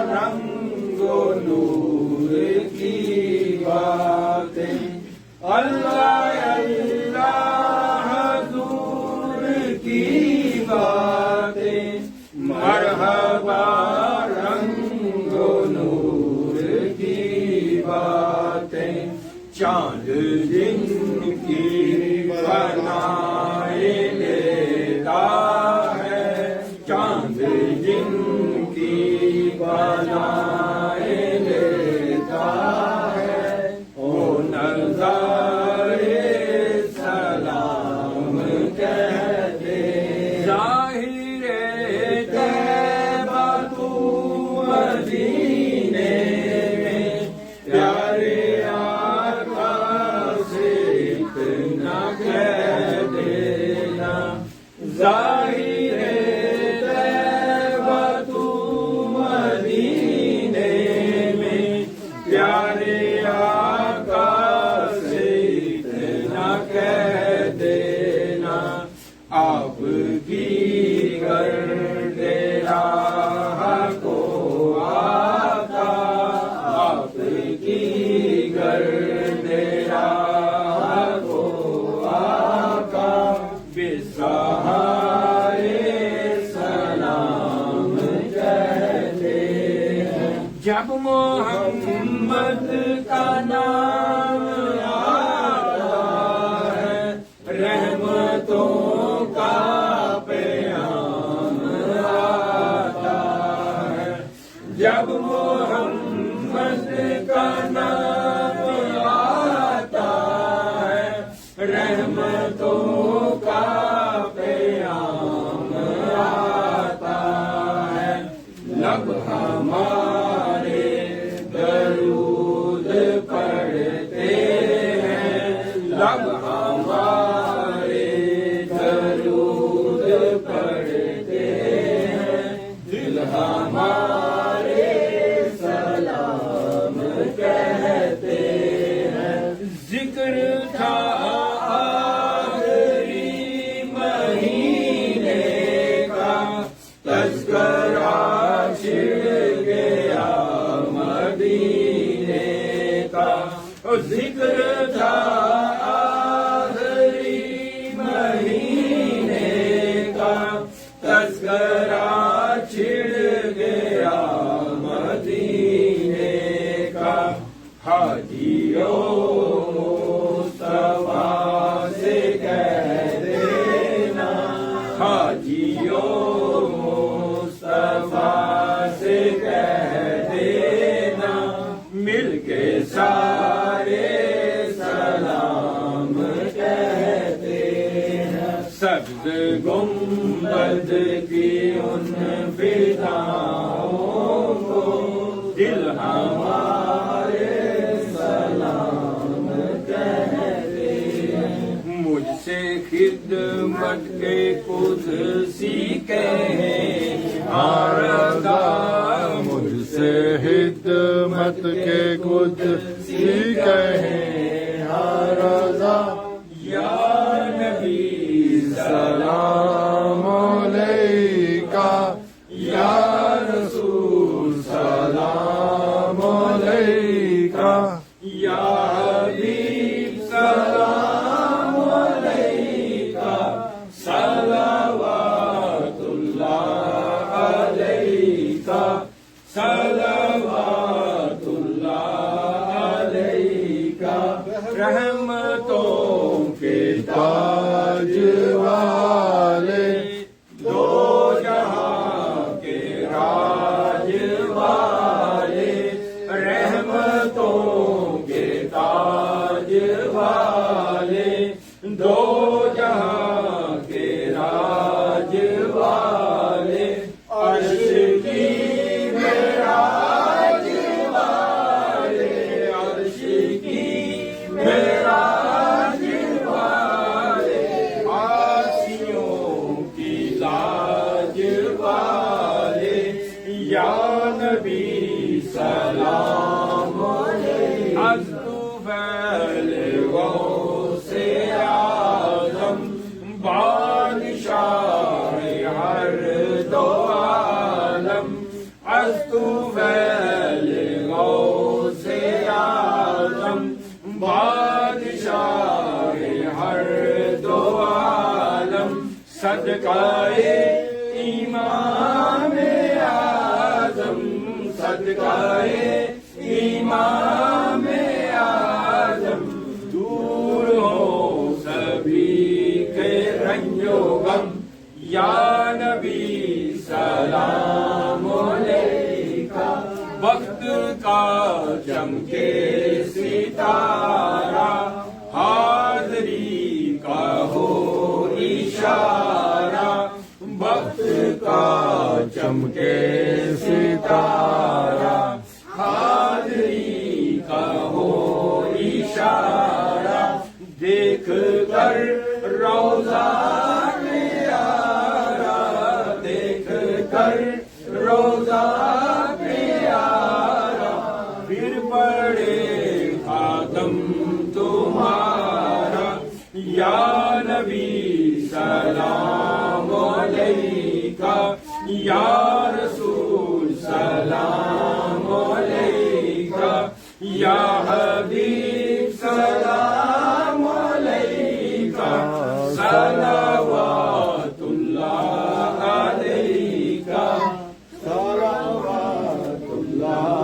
رنگ و نور کی باتیں، اللہ اللہ حضور کی باتیں، مرحبا رنگ و نور کی باتیں، چاند جن کی بنائے لیتا ہے، چاند جن کی بنائے لیتا ہے، وہ نظارے سلام کہتے ہیں، ظاہر طیبہ تو مدینے میں، پیارے آقا سے اتنا کہہ دینا، ظاہر طیبہ تو مدینے میں، پیارے آقا سے اتنا کہہ دینا، آپ کی گرد راہ کو آقا، آپ کی گرد راہ کو آقا، بے سہارے سلام کہتے ہیں، جب محمد کا نام آتا ہے، رحمتوں کا پیام آتا ہے، جب محمد کا نام آتا ہے، رحمتوں کا پیام آتا ہے، لب ہمارے درود پڑھتے ہیں، لب ہمارے درود پڑھتے ہیں، دل ہمارے سلام کہتے ہیں، ذکر تھا آخری مہینے کا، تذکرہ چھڑ گیا مدینے کا، ذکر تھا آخری مہینے کا، تذکرہ چھڑ گیا مدینے کا، حاجیوں مصطفیٰ سے کہہ دینا، حاجیوں مصطفیٰ سے کہہ دینا، مل کے سارے سلام کہتے ہیں، سبز گنبد کی ان فضاؤں کو، دل ہمارا کے قدسی کہیں ہر رضا مجھ سے خدمت کے قدسی کہیں ہر رضا یا نبی سلام علیکہ یا رسول سلام علیکہ یا حبیب سلام علیکہ صلوات اللہ علیکہ صلوات اللہ علیکہ رحمتوں کے تاج والے دو جہاں کے راج والے رحمتوں کے تاج والے دو جہاں کے راج والے عرش کی معراج والے عرش کی معراج والے آسیوں کی لاج والے یا نبی سلام علیکہ از طوفیل غوث اعظم بادشاہ ہر دو عالم از طوفیل غوث اعظم بادشاہ ہر دو عالم صدقائے امام اعظم صدقائے امام اعظم دور ہو سبھی کے رنج و غم یا نبی سلام علیکہ وقت کا چمکے ستارہ حاضری کا ہو اشارہ وقت کا چمکے ستارہ حاضری کا ہو اشارہ دیکھ کر روضہ پیارا دیکھ کر روضہ پیارا پھر پڑے خاتم تمہارا یا نبی سلام علیکہ یا رسول سلام علیکہ یا حبیب سلام علیکہ صلوات اللہ علیکہ صلوات اللہ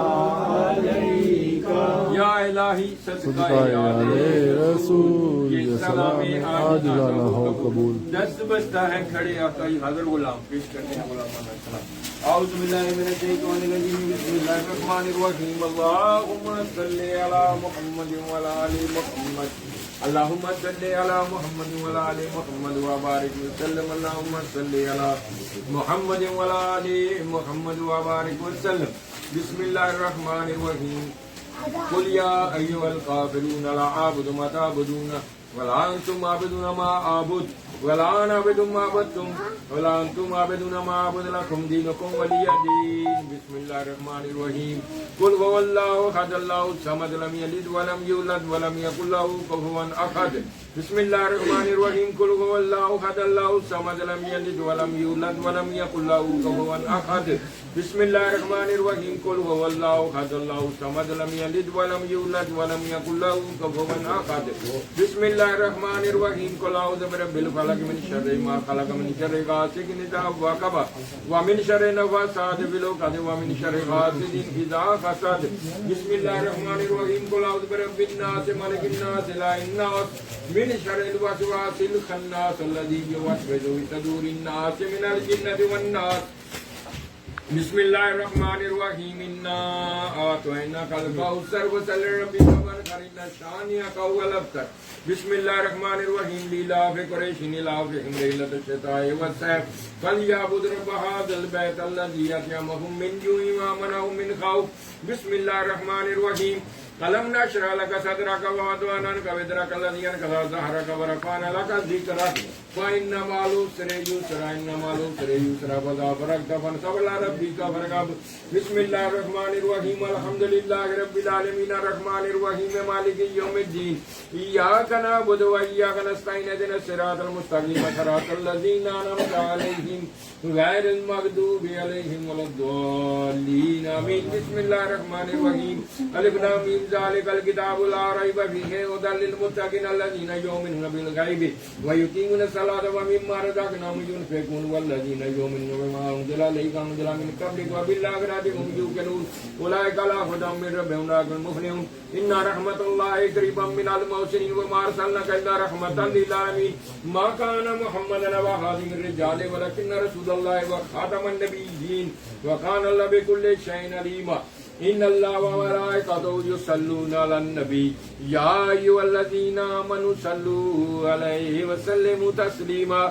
علیکہ یا الہی صدقہ علیہ رسول یہ سلامی آج لانا ہو قبول دست بستہ ہے کھڑے آقا حضر غلام پیش کرتے ہیں غلامان السلام اعوذ باللہ من الشیطان الرجیم بسم اللہ الرحمن الرحیم اللہم صلی علی محمد وعلی آل محمد اللہم صلی علی محمد وعلی آل محمد وبارک وسلم اللہم صلی علی محمد وعلی آل محمد وبارک وسلم بسم اللہ الرحمن الرحیم قل یا ایها الکافرون لا اعبد ما تعبدون ولا انتم عابدون ما اعبد ولا انا عابد ما عبدتم ولا انتم عابدون ما اعبد لكم دينكم ولي دين بسم الله الرحمن الرحيم قل هو الله احد الله الصمد لم يلد ولم يولد ولم يكن له كفوا احد بسم الله الرحمن الرحيم قل هو الله احد الله الصمد لم يلد ولم يولد ولم يكن له كفوا احد بسم الله الرحمن الرحيم قل هو الله احد الله الصمد لم يلد ولم يولد ولم يكن له كفوا احد بسم الله الرحمن الرحيم قل اعوذ برب الفلق من شر ما خلق من شر غاسق اذا وقب ومن شر النفاثات في العقد ومن شر حاسد اذا حسد بسم الله الرحمن الرحيم قل اعوذ برب الناس ملك الناس اله الناس من شر الوسواس الخناس الذي يوسوس في صدور الناس من الجنة والناس بسم اللہ الرحمن الرحیم انا اعطیناک الکوثر فصل لربک وانحر ان شانئک هو الابتر بسم اللہ الرحمن الرحیم لإلاف قریش إیلافهم رحلة الشتاء والصیف فلیعبدوا رب هذا البیت الذی أطعمهم من جوع وآمنهم من خوف بسم اللہ الرحمن الرحیم ألم نشرح لك صدرك ووضعنا عنك وزرك الذي أنقض ظهرك ورفعنا لك ذكرك فإن مع العسر يسرا إن مع العسر يسرا فإذا فرغت فانصب إلى ربك فارغب بسم الله الرحمن الرحيم الحمد لله رب العالمين الرحمن الرحيم مالك يوم الدين إياك نعبد وإياك نستعين اهدنا الصراط المستقيم صراط الذين أنعمت عليهم غير المغضوب عليهم ولا الضالين آمين بسم الله الرحمن الرحيم ألف لام ميم ذلك الكتاب لا ريب فيه هدى للمتقين الذين يؤمنون بالغيب ويقيمون الصلاة ومما رزقناهم ينفقون والذين يؤمنون بما أنزل إليك وأنزل من قبلك وبالآخرة هم يوقنون أولئك على هدى من ربهم أولئك المفلحون إن رحمة الله قريبا من المحسنين وما أرسلناك إلا رحمة للعالمين ما كان محمد أبا أحد من الرجال ولكن رسول الله وخاتم النبيين وكان الله بكل شيء عليما إن الله وملائكته يصلون على النبي يا أيها الذين آمنوا صلوا عليه وسلموا تسليما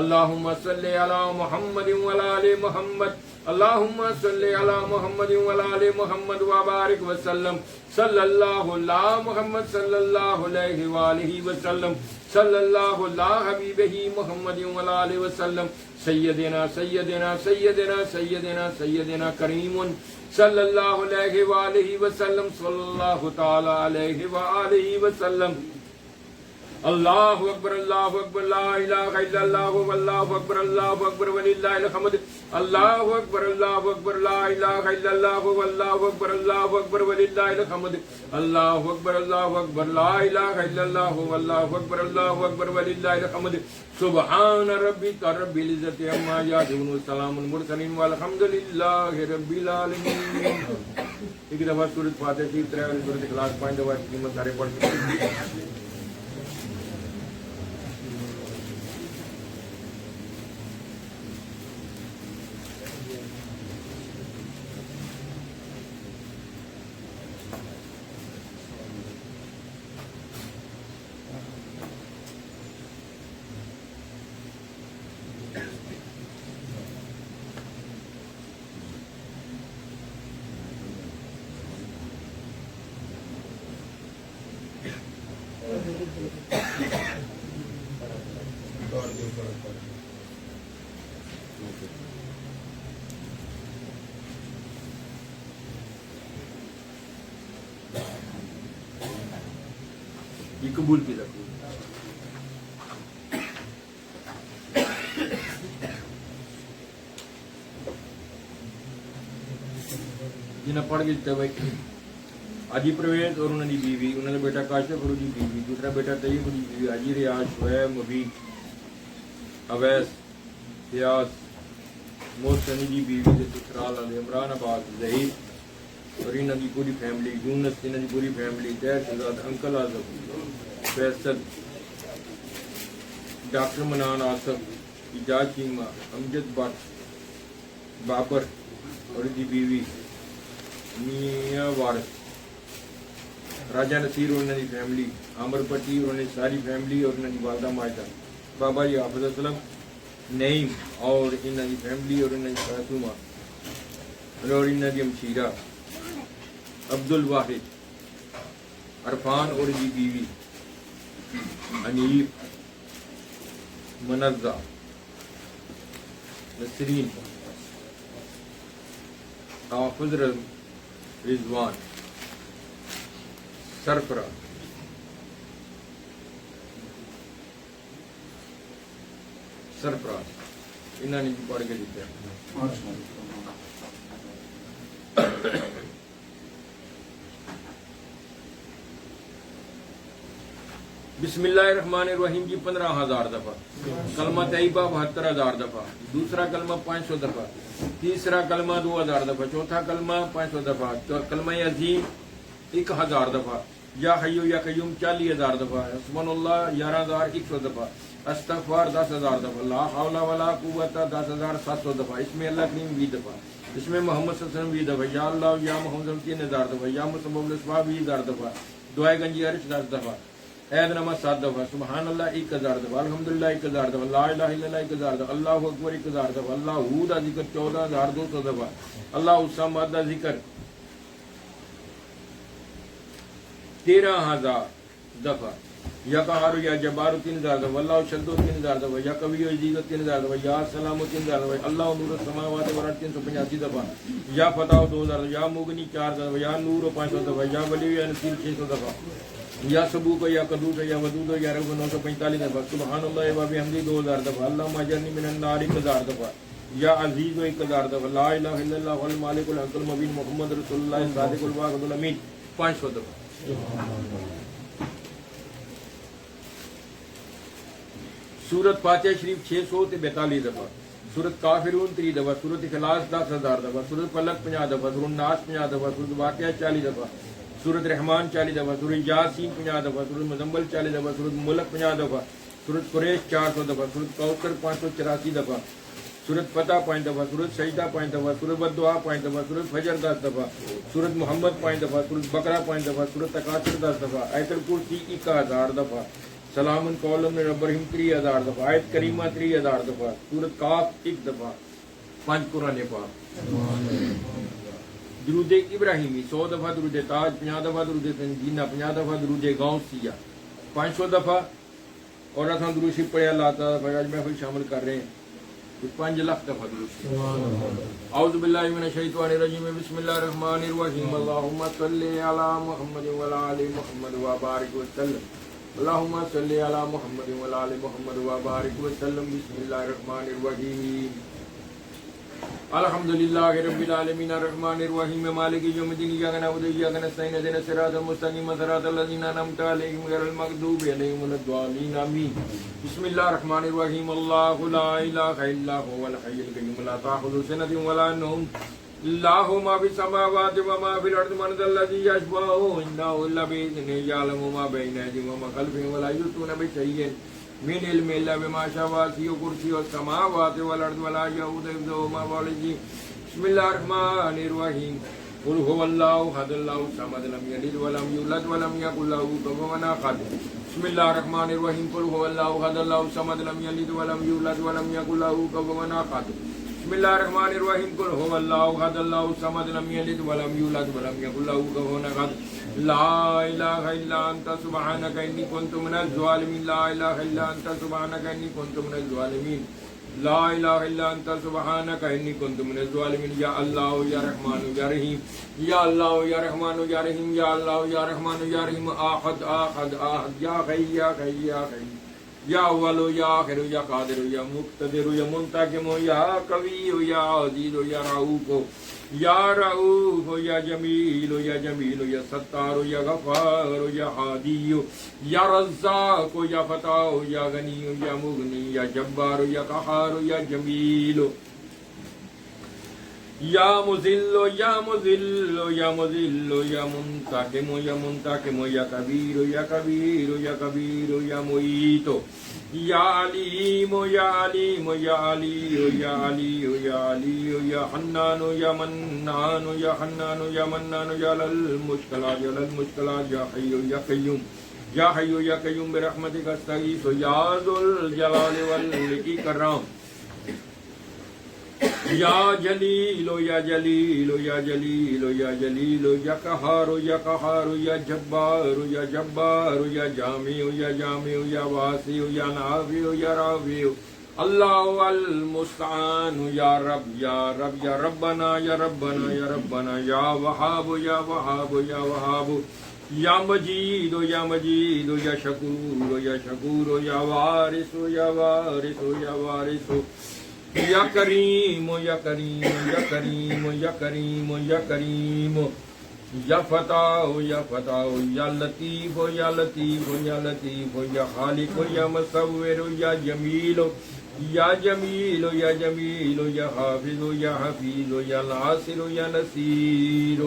اللهم صل على محمد وعلى آل محمد اللهم صل على محمد وعلى آل محمد وبارك وسلم صلى الله على محمد صلى الله عليه وآله وسلم صلى الله على حبيبه محمد وعلى آله وسلم سيدنا سيدنا سيدنا سيدنا سيدنا كريم صلى الله عليه وآله وسلم صلى الله تعالى عليه وآله وسلم الله أكبر لا إله إلا الله والله أكبر ولله الحمد الله أكبر لا إله إلا الله والله أكبر ولله الحمد الله أكبر لا إله إلا الله والله أكبر ولله الحمد سبحان ربك رب العزة عما يصفون وسلام على المرسلين والحمد لله رب العالمين. ایک دفعہ سورۃ فاتحہ کی طرح سورۃ اخلاص 5 دفعہ قیمت سارے پڑھ کے یہ قبول کی رکھو. جنہیں پڑھ کے دیتا بھائی حاجی پرویز اور انہوں نے بیوی، انہوں نے بیٹا کاشف اور دی بیوی، دوسرا بیٹا طیب اور دی بیوی، حاجی ریاض، شعیب، مبین، اویس، فیاض، محسن دی بیوی، سسرال علی عمران آباد، ظہیر اور انہوں کی پوری فیملی، یونس انہوں کی پوری فیملی، جے شہزاد، انکل اعظم، فیصل، ڈاکٹر منان آصف، ایجاد چیمہ، امجد بٹ، بابر اور دی بیوی، میاں وارث، راجہ نصیر اور انہوں کی فیملی، عامر پٹی اور انہوں کی ساری فیملی اور انہوں کی والدہ ماجدہ، بابا جی حافظ اسلم، نعیم اور انہوں کی فیملی اور انہوں کی خاتومہ اور انہوں کی ہمشیرہ، عبد الواحد، عرفان اور دی بیوی، انیف، منزہ، نسرین، حافظ رضوان، سرفراز، انہوں نے پڑھ کے دیتے ہیں. بسم اللہ الرحمن الرحیم کی 15,000 دفعہ، کلمہ طیبہ 72,000 دفعہ، دوسرا کلمہ 500 دفعہ، تیسرا کلمہ 2,000 دفعہ، چوتھا کلمہ 500 دفعہ، کلمہ عظیم 1,000 دفعہ، یا حیو یا قیوم 40,000 دفعہ، سبحان اللہ 11,100 دفعہ، استغفار 10,000 دفعہ، لا حول ولا قوت 10,700 دفعہ، اس میں اللہ کریم 20 دفعہ، اس میں محمد صلی اللہ علیہ وسلم 20 دفعہ، یا اللہ یا محمد 3,000 دفعہ، یا مسبب الاسباب 20,000 دفعہ، دعائے گنجی عرش 10 دفعہ، عید نماز 7 دفعہ، سبحان اللہ 1,000 دفعہ، الحمدللہ 1,000 دفعہ، لا الہ الا اللہ 1,000 دفعہ، اللہ اکبر 1,000 دفعہ، اللہ ہو ذکر 14,200 دفعہ، اللہ الصمد ذکر 13,000 دفعہ. یا قہار یا جبار 3,000 دفعہ. اللہ شدو 3,000 دفعہ. یا قوی عزیز 3,000 دفعہ. یا سلام 3,000 دفعہ. اللہ نور السماوات والارض 385 دفعہ. یا فتح 2,000 دفعہ. یا مغنی 4,000 دفعہ. یا نور 500 دفعہ. یا ولی یا نصیر 600 دفعہ. یا سبوک یا قدوس یا ودود یا رب 945 دفعہ. سبحان اللہ و بحمدہ 2,000 دفعہ. اللہم اجرنی من النار 1,000 دفعہ. یا عزیز 1,000 دفعہ. لا الہ الا اللہ المالک الحق المبین محمد رسول اللہ صادق الواحد الامین 500 دفعہ. سورت فاتحہ شریف 642 دفعہ. سورت کافرون 3 دفعہ. سورت اخلاص 10,000 دفعہ. سورت فلق 50 دفعہ. سورت ناس 50 دفعہ. سورت واقعہ 40 دفعہ. سورت رحمان 40 دفعہ. سورت یاسین 50 دفعہ. سورت مزمل 40 دفعہ. سورت ملک 50 دفعہ. سورت قریش 400 دفعہ. سورت کوثر 584 دفعہ. سورت فتح 5 دفعہ. سورت سجدہ 5 دفعہ. سورت بدعا 5 دفعہ. سورت فجر 10 دفعہ. سورت محمد 5 دفعہ. سورت بقرہ 5 دفعہ. سورت تکاثر 10 دفعہ. آیت الکرسی 1000 دفعہ. سلام قول من رب الرحیم 3000 دفعہ. آیت کریمہ 3000 دفعہ. سورت کاف 1 دفعہ. 5 قرآن پاک. درود ابراہیمی 100 دفعہ. درود تاج 50 دفعہ. درود تنجینہ 50 دفعہ. درود گاؤں سیاہ 500 دفعہ. اور اصل درود شریف پڑھے اللہ تعالیٰ آج محفل شامل کر رہے ہیں 5 لاکھ دفعہ درود شریف. اعوذ باللہ من الشیطان الرجیم بسم اللہ الرحمن الرحیم. اللہم صلی علی محمد وعلی آل محمد وبارک وسلم. اللہم صلی علی محمد وعلی آل محمد وبارک وسلم. بسم اللہ الرحمن الرحیم. الحمدللہ رب العالمین الرحمن الرحیم مالک یوم الدین. ایاک نعبد و ایاک نستعین اهدنا الصراط المستقیم صراط الذین انعمت علیہم غیر المغضوب علیہم ولا الضالین آمین. بسم اللہ الرحمن الرحیم. اللہ لا الہ الا هو الحی القیوم لا تأخذہ سنۃ ولا نوم له ما في السماوات وما في الأرض من ذا الذي يشفع عنده إلا بإذنه يعلم ما بين أيديهم وما خلفهم ولا يحيطون بشيء من علمه إلا بما شاء وسع كرسيه السماوات والأرض ولا يؤوده حفظهما وهو العلي. بسم الله الرحمن الرحيم. قل هو الله أحد الله الصمد لم يلد ولم يولد ولم يكن له كفوا أحد. بسم الله الرحمن الرحيم. قل هو الله أحد الله الصمد لم يلد ولم يولد ولم يكن له كفوا أحد. بسم اللہ الرحمن الرحیم. قل هو اللہ احد اللہ الصمد لم یلد ولم یولد ولم یکن له کفوا احد. لا الہ الا انت سبحانک انی کنت من الظالمین. لا الہ الا انت سبحانک انی کنت من الظالمین. لا الہ الا انت سبحانک انی کنت من الظالمین. یا اللہ یا رحمان یا رحیم. یا اللہ یا رحمان یا رحیم. یا اللہ یا رحمان یا رحیم. احد احد احد. یا حی یا حی یا حی. یا اول یا آخر یا قادر یا مقتدر یا منتقم یا قوی یا عزیز یا رؤوف یا رؤوف یا جمیل یا جمیل یا ستار یا غفار یا ہادی یا رزاق یا فتح یا غنی یا مغنی یا جبار یا قہار یا جمیل یا مذل یا مذل یا مذل یا منتقم یا منتقم یا کبیر یا کبیر یا کبیر یا معیت یا علیم یا علیم یا علی یا علی یا علی یا حنان یا منان یا حنان یا منان یا للمشکلات یا للمشکلات یا حی یا قیوم یا حی یا قیوم برحمتک استغیث یا ذو الجلال والاکرام یا جلیل یا جلیل یا جلیل یا جلیل یا قہار یا قہار یا جبار یا جبار یا جامع یا جامع یا واسع یا نافع یا رافع. اللہ المستعان. یا رب یا رب یا ربنا یا ربنا یا ربنا. یا وہاب یا وہاب یا وہاب. یا مجید یا مجید یا شکور یا شکور یا وارث یا وارث یا وارث. یا کریم یا کریم یا کریم یا کریم یا کریم. یا فتح یا فتح یا لطیف یا لطیف یا لطیف. یا خالق یا مصور یا جمیل یا جمیل یا جمیل. یا حافظ یا حفیظ یا ناصر یا نصیر.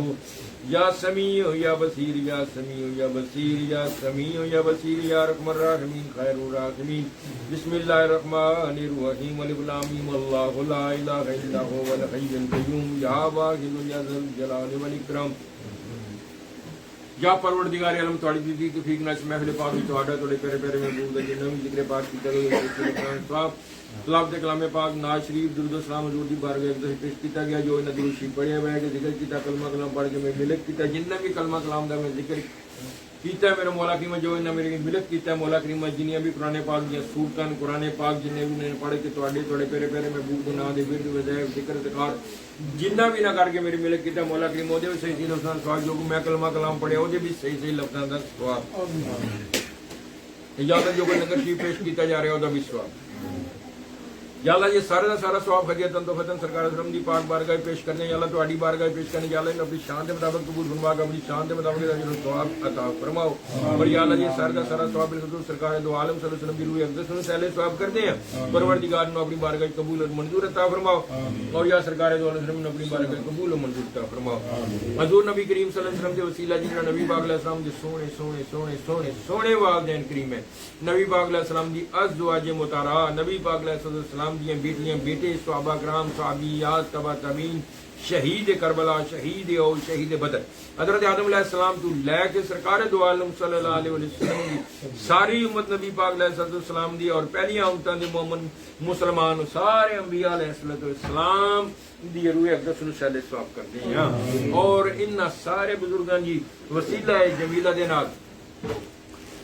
یا سمیع یا بصیر یا سمیع یا بصیر یا سمیع یا بصیر. یا ارحم الراحمین خیر الراحمین. بسم اللہ الرحمن الرحیم. الف لام میم. اللہ لا الہ الا هو الحی القیوم. یا واحد یا ذو الجلال والاکرام. یا پروردگار عالم تواڈی دی توفیق نال محفل پاک وچ تہاڈا تواڈے پیارے پیارے محبوب دے نویں ذکر پاک کیتا گیا قرآن صاحب سلام دے کلام پاک ناز شریف درود و سلام حضور دی بارگاہ وچ پیش کیتا گیا. جو درود شریف پڑھیا ہوا ہے کہ ذکر کیتا کلمہ کلام پڑھ کے میں ملک کیتا. جنہ بھی کلمہ کلام دا میں ذکر کیتا ہے میرا مولا کریم جو انہاں میرے ملک کیتا ہے مولا کریم جنیاں بھی قرآن پاک دیا سورتاں قرآن پاک جنہیں بھی انہیں پڑھ کے تھوڑے پیرے پیرے محبوب دے نام دے ورد وظائف ذکر ذکار جنہ بھی نہ کر کے میری ملک کیتا ہے مولا کریم وہ دے بھی صحیح لفظاں سوال جو میں کلمہ کلام پڑھے وہ دے بھی صحیح لفظاں دا سوال اجازت جو کوئی نگر شریف پیش کیتا جا رہا ہے وہ دا بھی سوال یا اللہ یہ سارا سارا سواب خدیتن تو فتن سرکار اسلام دی پاک بارگاہ پیش کرنے یا اللہ تہاڈی بارگاہ پیش کرنے یا اللہ اپنی شان کے مطابق قبول فرما کے اپنی شان کے مطابق اجر و ثواب عطا فرماؤ اور یا اللہ یہ سارا سارا سواب بالخصوص سرکار دو عالم صلی اللہ علیہ وسلم کی روح اقدس سے پہلے ثواب کرتے ہیں پروردگار نے اپنی بارگاہ قبول اور منظور عطا فرماؤ اور یا سرکار دو عالم نے اپنی بارگاہ قبول اور منظور عطا فرماؤ حضور نبی کریم صلی اللہ علیہ وسلم کے وسیلہ جنہاں نبی پاک علیہ السلام دے سونے سونے سونے سونے سونے والدین کریم ہیں نبی پاک علیہ السلام دی ازواج مطہرہ نبی پاک علیہ السلام دی بیٹیاں بیٹے صحابہ کرام صحابیات تبع تابعین شہید کربلا شہید اور شہید بدر حضرت آدم علیہ السلام تو لے کے سرکار دو عالم صلی اللہ علیہ وسلم دی ساری امت نبی پاک علیہ السلام دی اور پہلیاں امتاں دے مومن مسلمان سارے انبیاء علیہ السلام دی روح اقدس نو سہل ثواب کرتے ہیں اور ان سارے بزرگاں جی وسیلہ جمیلہ دے نال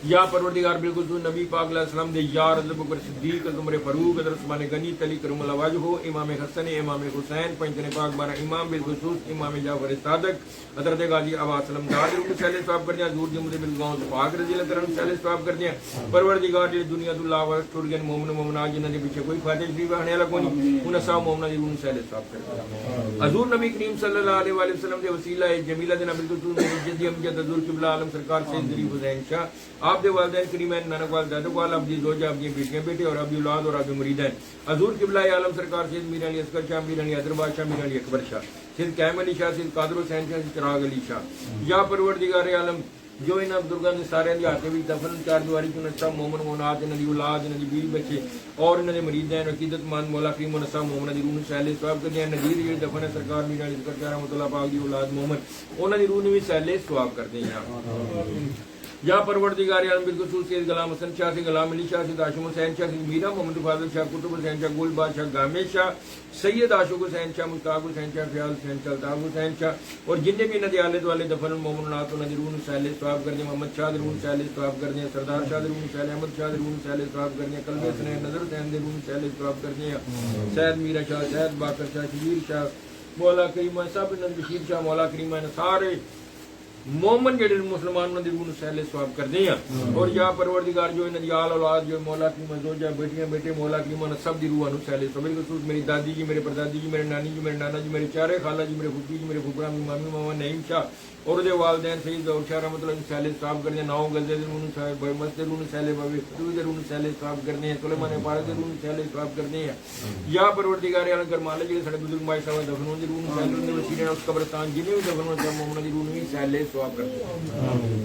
یا پروردگار بالکل تو نبی پاک علیہ السلام دے یار حضرت بکر صدیق عمر فاروق حضرت عثمان غنی علی کرم اللہ وجہہ امام حسن امام حسین پنجتن پاک بارہ امام بالخصوص امام جعفر صادق حضرت غازی عباس سلم داد روح سہل ثواب کرتے ہیں حضور جمدے بالگاؤں پاک رضی اللہ تعالیٰ سہل ثواب کرتے ہیں پروردگار دی دنیا تو اللہ و ٹرگن مومن مومنات جنہاں دے پیچھے کوئی فاتح شریف آنے والا کوئی نہیں انہاں سب مومناں دی روح سہل ثواب کرتے ہیں حضور نبی کریم صلی اللہ علیہ وآلہ وسلم دے وسیلہ جمیلہ دے بالخصوص میری جدی امجد حضور قبلہ عالم سرکار سید ظریف حسین شاہ آپ دے والدین کریم نانک وال دادک وال ابدی زوجہ ابدی بیٹیاں بیٹے اور ابدی اولاد اور ابدی مریدین حضور قبلہ عالم سرکار سید میر علی اصغر شاہ میر علی حیدرآباد شاہ میر علی اکبر شاہ سید قائم علی شاہ سید قادر حسین شاہ سید چراغ علی شاہ یا پروردگار عالم جو انہاں بزرگاں نے سارے دے ہاتھ وچ دفن چار دیواری چ نسا مومن مومنات انہاں دی اولاد انہاں دی بیوی بچے اور انہاں دے مریدین عقیدت مند مولا کریم نسا مومن دی روح نو سہل ثواب کرتے ہیں نذیر جڑے دفن ہے سرکار میر علی اصغر شاہ رحمۃ اللہ پاک دی اولاد مومن انہاں دی روح نو وی سہل ثواب کرتے ہیں یا پروردگار عالم بالخصوص سید غلام حسن شاہ سے غلام علی شاہ سے ہاشم حسین شاہ سے میرا محمد فاضل شاہ قطب حسین شاہ گل بادشاہ گامے شاہ سید عاشق حسین شاہ مشتاق حسین شاہ فیاض حسین شاہ الطاف حسین شاہ اور جن بھی انہاں دے آلے دوالے دفن مومنات انہاں دی روح نو سہل ثواب کرتے ہیں محمد شاہ دی روح نو سہل ثواب کرتے ہیں سردار شاہ دی روح نو سہل احمد شاہ دی روح نو سہل ثواب کرتے ہیں قلب حسین نظر حسین دی روح نو سہل ثواب کرتے ہیں سید میرا شاہ سید باقر شاہ شبیر شاہ مولا کریم صاحب نند بشیر شاہ مولا کریم سارے مومن جڑے مسلمان انہاں دی روح نو سہل ثواب کردے ہیں اور یا پروردگار جو انہاں دی آل اولاد جو مولا کریم زوجہ بیٹیاں بیٹے مولا کریم سب دی روح نو سہل ثواب بالخصوص میری دادی جی میرے پردادی جی میرے نانی جی میرے نانا جی میرے چارے خالہ جی میرے پھوپھی جی میرے پھوپھڑا مامی ماما نعیم شاہ اور دے والدین سید ظہور شاہ رحمۃ اللہ سہل ثواب کردے ناؤ گزے دے روح نو صاحب بھائی دے روح نو سہل بھائی خدوی دے روح نو سہل ثواب کردے ہیں سلیمان پارک دے روح نو سہل ثواب کردے ہیں یا پروردگار عالم گرمالے جڑے ساڈے بزرگ مائی صاحب دفن دی روح نو سہل دے وسیلے اس قبرستان جنے بھی دفن ہوندے مومن دی روح نو سہل ثواب کردے ہیں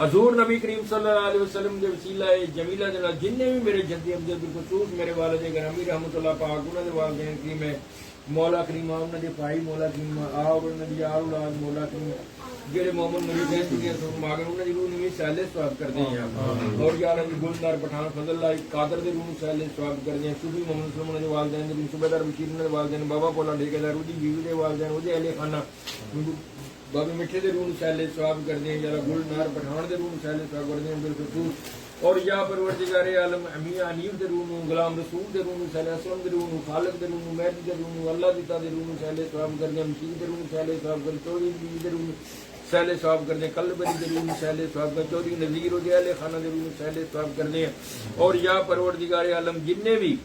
حضور نبی کریم صلی اللہ علیہ وسلم دے وسیلہ جمیلہ دے نال جنے بھی میرے جدی ابدی بالخصوص میرے والد گرامی رحمۃ اللہ پاک انہاں دے والدین کریم مولا کریم انہاں دے بھائی مولا کریم آپ انہاں دی اولاد مولا کریم جڑے مومن مریدین دی سن ماگن انہاں دی روح نو سہل ثواب کردے ہیں اور یا اللہ گلدار پٹھان فضل اللہ قادر دے روح نو سہل ثواب کردے ہیں صوفی محمد سلمان دے والدین دے صوبیدار بشیر دے والدین بابا کولا ٹھیکیدار دی بیوی دے والدین او دے اہل خانہ بابے میٹھے دے روح نو سہل ثواب کردے ہیں یا گلدار پٹھان دے روح نو سہل ثواب کردے ہیں بالخصوص اور یا پروردگار عالم میاں حنیف دے روح نو غلام رسول دے روح نو سہل اسلم دے روح نو خالق دے روح نو مہدی دے روح نو اللہ دیتا دے روح نو سہل ثواب کردے ہیں مشیر دے روح نو سہل ثواب کردے چوری بیوی دے روح نو سہل ثواب کردے ہیں قلب علی دے روح نو سہل ثواب کردے چوری نذیر و اہل خانہ دے روح نو سہل ثواب کردے ہیں اور یا پروردگار عالم جننے بھی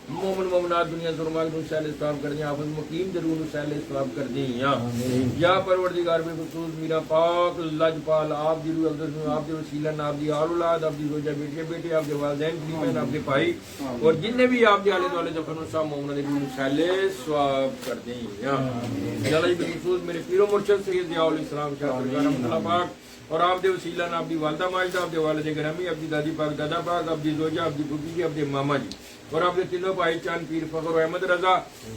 مومن مومنات دنیا ظلمات نو سہل ثواب کردے ہیں حافظ مقیم دے روح نو سہل ثواب کردے ہیں یا پروردگار بے خصوص میرا پاک لجپال آپ دی روح اقدس نو آپ دے وسیلہ آپ دی آل اولاد آپ دی زوجہ بیٹے بیٹے آپ دے والدین کریم آپ دے بھائی اور جن بھی آپ دے آلے دوالے دفن سب مومن دے روح نو سہل ثواب کردے ہیں یا اللہ بے خصوص میرے پیر و مرشد سید ضیاء الاسلام شاہ رحمۃ اللہ پاک اور آپ دے وسیلہ آپ دی والدہ ماجدہ آپ دے والد گرامی آپ دی دادی پاک دادا پاک آپ دی زوجہ آپ دی پھوپھی جی آپ دے ماما جی اور آپ دے تینوں بھائی چاند پیر فخر احمد رضا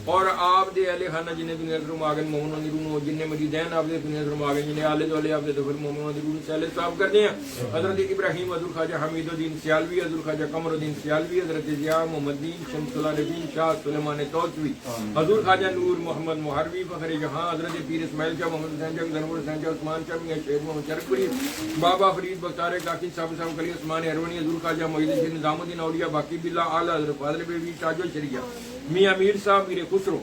اور آپ دے اہل خانہ جنہیں دنیا سے ماگن مومنوں دی روح جنہیں مریدین آپ دے دنیا سے ماگن جنہیں آلے دولے آپ دے دفر مومنوں دی روح سہل صاحب کر دیں حضرت ابراہیم حضور خواجہ حمید الدین سیالوی حضور خواجہ قمر الدین سیالوی حضرت ضیاء محمد دین شمس اللہ الدین شاہ سلیمان توسوی حضور خواجہ نور محمد محروی فخر جہاں حضرت پیر اسماعیل شاہ محمد حسین شاہ ذنور حسین شاہ عثمان شاہ میاں شیخ محمد چرکپوری بابا فرید بختار کاکی صاحب صاحب کلی عثمان ہروانی حضور خواجہ محی الدین نظام الدین اولیاء باقی باللہ اعلیٰ حضرت فاضل بیوی تاج الشریعہ میاں میر صاحب میر خسرو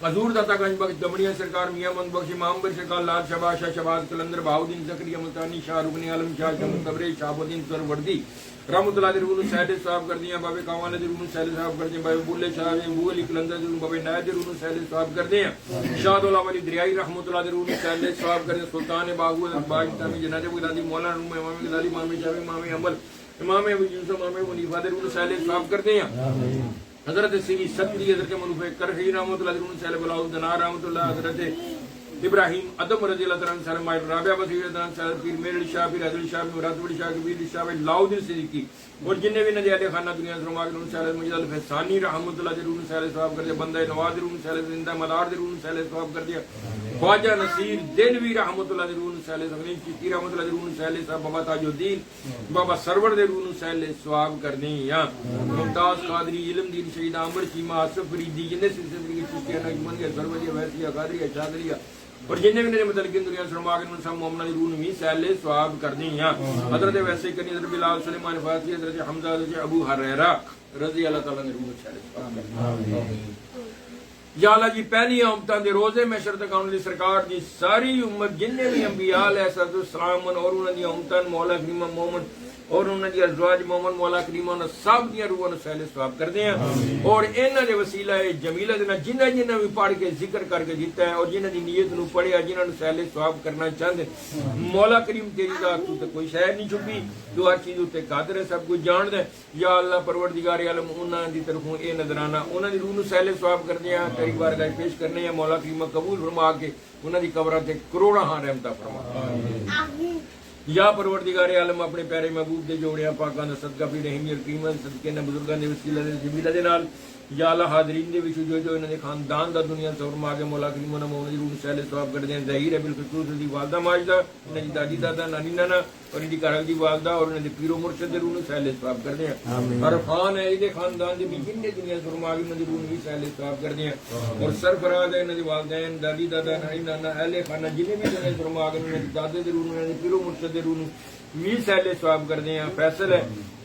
حضور داتا گنج بخش دمڑیاں سرکار میاں مند بخش امام بر شکال لال شباز شاہ شباز کلندر بہاؤدین زکریا ملتانی شاہ رکن عالم شاہ شمس تبریز شہاب الدین سروردی رحمۃ اللہ علیہ رون سہل صاحب کر دیا بابے کاوان علیہ رون سہل صاحب کر دیا بابے بلے شاہ ابو علی کلندر رون بابے نائب رون سہل صاحب کر دیا شاہ اللہ علی دریائی رحمۃ اللہ علیہ رون سہل صاحب کر دیا سلطان باغو باج تامی جناب غزالی مولانا روم امام غزالی امام شافعی امام عمل امام ابو یوسف امام حنیفہ رون سہل صاحب کر دیا حضرت سیدی صدری حضرت منوفے کرخی رحمۃ اللہ علیہ سہل بلاؤ دنار رحمۃ اللہ حضرت ابراہیم ادم رضی اللہ تعالیٰ عنہ مائر رابعہ بصیر پیر میر شاہ پیر عدل شاہ مراد شاہ کبیر شاہ لاؤدین صدیقی اور جنہیں بھی ندی علیہ خانہ دنیا سے رماغ رون سہل مجید الفسانی رحمۃ اللہ رون سہل ثواب کر دیا بندہ نواز رون سہل زندہ مدار رون سہل ثواب کر دیا خواجہ نصیر دلوی رحمۃ اللہ رون سہل سغنین چشتی رحمۃ اللہ رون سہل صاحب بابا تاج الدین بابا سرور رون سہل ثواب کر دیا ممتاز قادری علم دین شہید عامر چیمہ آصف فریدی جنہیں سلسلے چشتیہ نجمن سروجی ویسیہ قادریہ شادریہ اور جنہیں بھی متعلق دنیا سے رماغن من صاحب محمد رون بھی سہل ثواب کر دیں حضرت ویسے کرنی حضرت بلال سلیمان فاطمی حضرت حمزہ حضرت ابو حریرہ رضی اللہ تعالیٰ نے رون سہل ثواب کر دیں یا اللہ جی پہلی امتاں دے روزے میں شرط قانون دی سرکار دی ساری امت جنہیں بھی انبیاء علیہ السلام اور انہوں دی امتاں مولا کریم مومن اور انہوں نے ازواج محمد مولا کریمان سب دیا روحوں سہل ثواب کر دیں اور انہوں نے وسیلہ جمیلہ دینا جنہ جنہ بھی پڑھ کے ذکر کر کے جیتا ہے اور جنہ دی نیت نو پڑھیا جنہ نے سہل ثواب کرنا چاہتے مولا کریم تیری ذات تو کوئی شے نہیں چھپی جو ہر چیز تے قادر ہے سب کچھ جان دے یا اللہ پروردگار عالم انہاں دی طرفوں اے نظرانہ انہاں دی روح نو سہل ثواب کر دیں تیری بارگاہ پیش کرنے ہیں مولا کریم قبول فرما کے انہاں دی قبراں تے کروڑاں رحمتاں فرما یا پروردگار عالم اپنے پیارے محبوب دے جوڑیاں پاکاں دا صدقہ پیڑ ہمی اور قیمت صدقے نے بزرگاں دے وسیلہ دے جمیلہ دے نال یا اللہ حاضرین دے وچ جو انہاں دے خاندان دا دنیا سے فرما کے مولا کریم انہاں مولا دی روح سہل ثواب کر دیں ظاہر ہے بالخصوص دی والدہ ماجدہ انہاں دی دادی دادا نانی نانا اور ان دی گھر دی والدہ اور انہاں دی پیر و مرشد دے روح سہل ثواب کر دیں عرفان ہے دے خاندان دے بھی جن دنیا سے فرما کے انہاں دی روح بھی سہل ثواب کر دیں اور سرفراز ہے انہاں دی والدین دادی دادا نانی نانا اہل خانہ جن بھی دنیا سے فرما کے انہاں دی دادے دے روح انہاں دی پیر و مرشد دے روح بھی سہل ثواب کر دیں فیصل ہے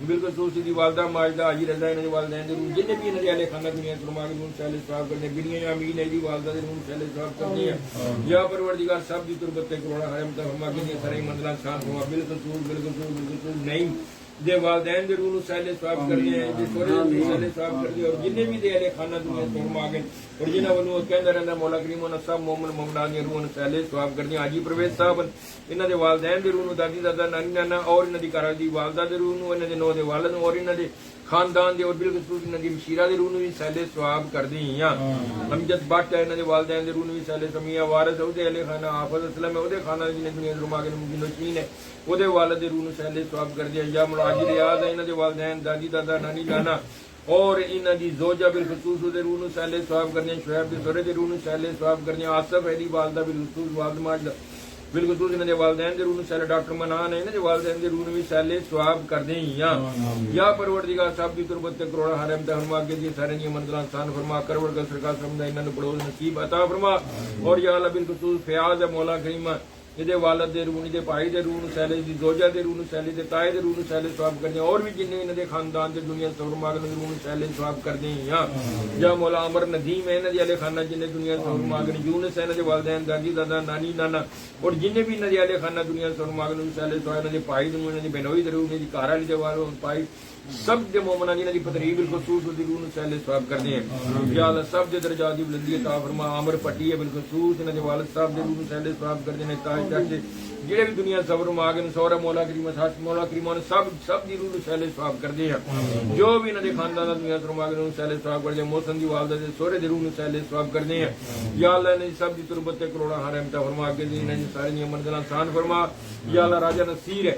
بالخصوص دی والدہ ماجدہ حاجی رضا انہاں دی والدین دے روح جن بھی انہاں دی اہل خانہ دنیا سے فرما کے انہاں سہل ثواب کر دیں بنیاں امین ہے دی والدہ دے روح سہل ثواب کر دیں یا پروردگار سب دی تربت تے کروڑا رحمت فرما کے سارے منزلان شان فرما بالخصوص نہیں دے والدین دے روح سہل ثواب کر دیں دے سورے دے سہل ثواب کر دیں اور جن بھی دے اہل خانہ دنیا سے فرما کے اور جنہاں ونوں کہندا رہندا مولا کریم انہاں سب مومن مومنات دی روح سہل ثواب کر دیں حاجی پرویز صاحب انہاں دے والدین دے روح دادی دادا نانی نانا اور انہاں دی گھر دی والدہ دے روح انہاں دے نو دے والد اور انہاں دے خاندان دے اور بالخصوص انہاں دی مشیرہ دے روح بھی سہل ثواب کر دیں امجد بٹ ہے انہاں دے والدین دے روح بھی سہل سمیہ وارث او دے اہل خانہ حافظ اسلم او دے خانہ جنہیں دنیا رما کے نشین ہے او دے والد دے روح سہل ثواب کر دیں یا ملاجر ریاض ہے انہاں دے والدین دادی دادا نانی نانا اور انہاں دی زوجہ بالخصوص دے روح سہل ثواب کر دیں شعیب دے سورے دے روح سہل ثواب کر دیں آصف ہے دی والدہ بالخصوص والد ماجدہ بالخصوص انہاں دے والدین دے روح سہل ڈاکٹر منان ہے انہاں دے والدین دے روح بھی سہل ثواب کر دیں یا پروردگار صاحب دی تربت تے کروڑا رحمت فرما کے دی سارے دی منزلان آسان فرما کروڑ کا سرکار سمجھا انہاں نوں بڑو نصیب عطا فرما اور یا اللہ بالخصوص فیاض ہے مولا کریم یہ والد دے روح دے بھائی دے روح سہل دی زوجہ دے روح سہل دے تائے دے روح سہل ثواب کر دیں اور بھی جن انہاں دے خاندان دے دنیا سے فرما کے روح سہل ثواب کر دیں یا مولا عمر ندیم ہے انہاں دے اہل خانہ جن دنیا سے فرما کے یونس ہے انہاں دے والدین دادی دادا نانی نانا اور جن بھی انہاں دے اہل خانہ دنیا سے فرما کے سہل ثواب انہاں دے بھائی دے انہاں دی بہنوئی دے روح دی گھر والی دے والو بھائی سب دے مومنان جنہاں دی پتری بالخصوص دی روح سہل ثواب کر دیں یا اللہ سب دے درجات دی بلندی عطا فرما عامر پٹی ہے بالخصوص انہاں دے والد صاحب دے روح سہل ثواب کر دیں تاج تاج جڑے بھی دنیا صبر ماگن سورہ مولا کریم ساتھ مولا کریمان سب دی روح سہل ثواب کر دیں جو بھی انہاں دے خاندان دنیا صبر ماگن سہل ثواب کر دیں محسن دی والدہ دے سورے دے روح سہل ثواب کر دیں یا اللہ نے سب دی تربت تے کروڑا رحمت فرما کے انہاں سارے دی منزلان آسان فرما یا اللہ راجہ نصیر ہے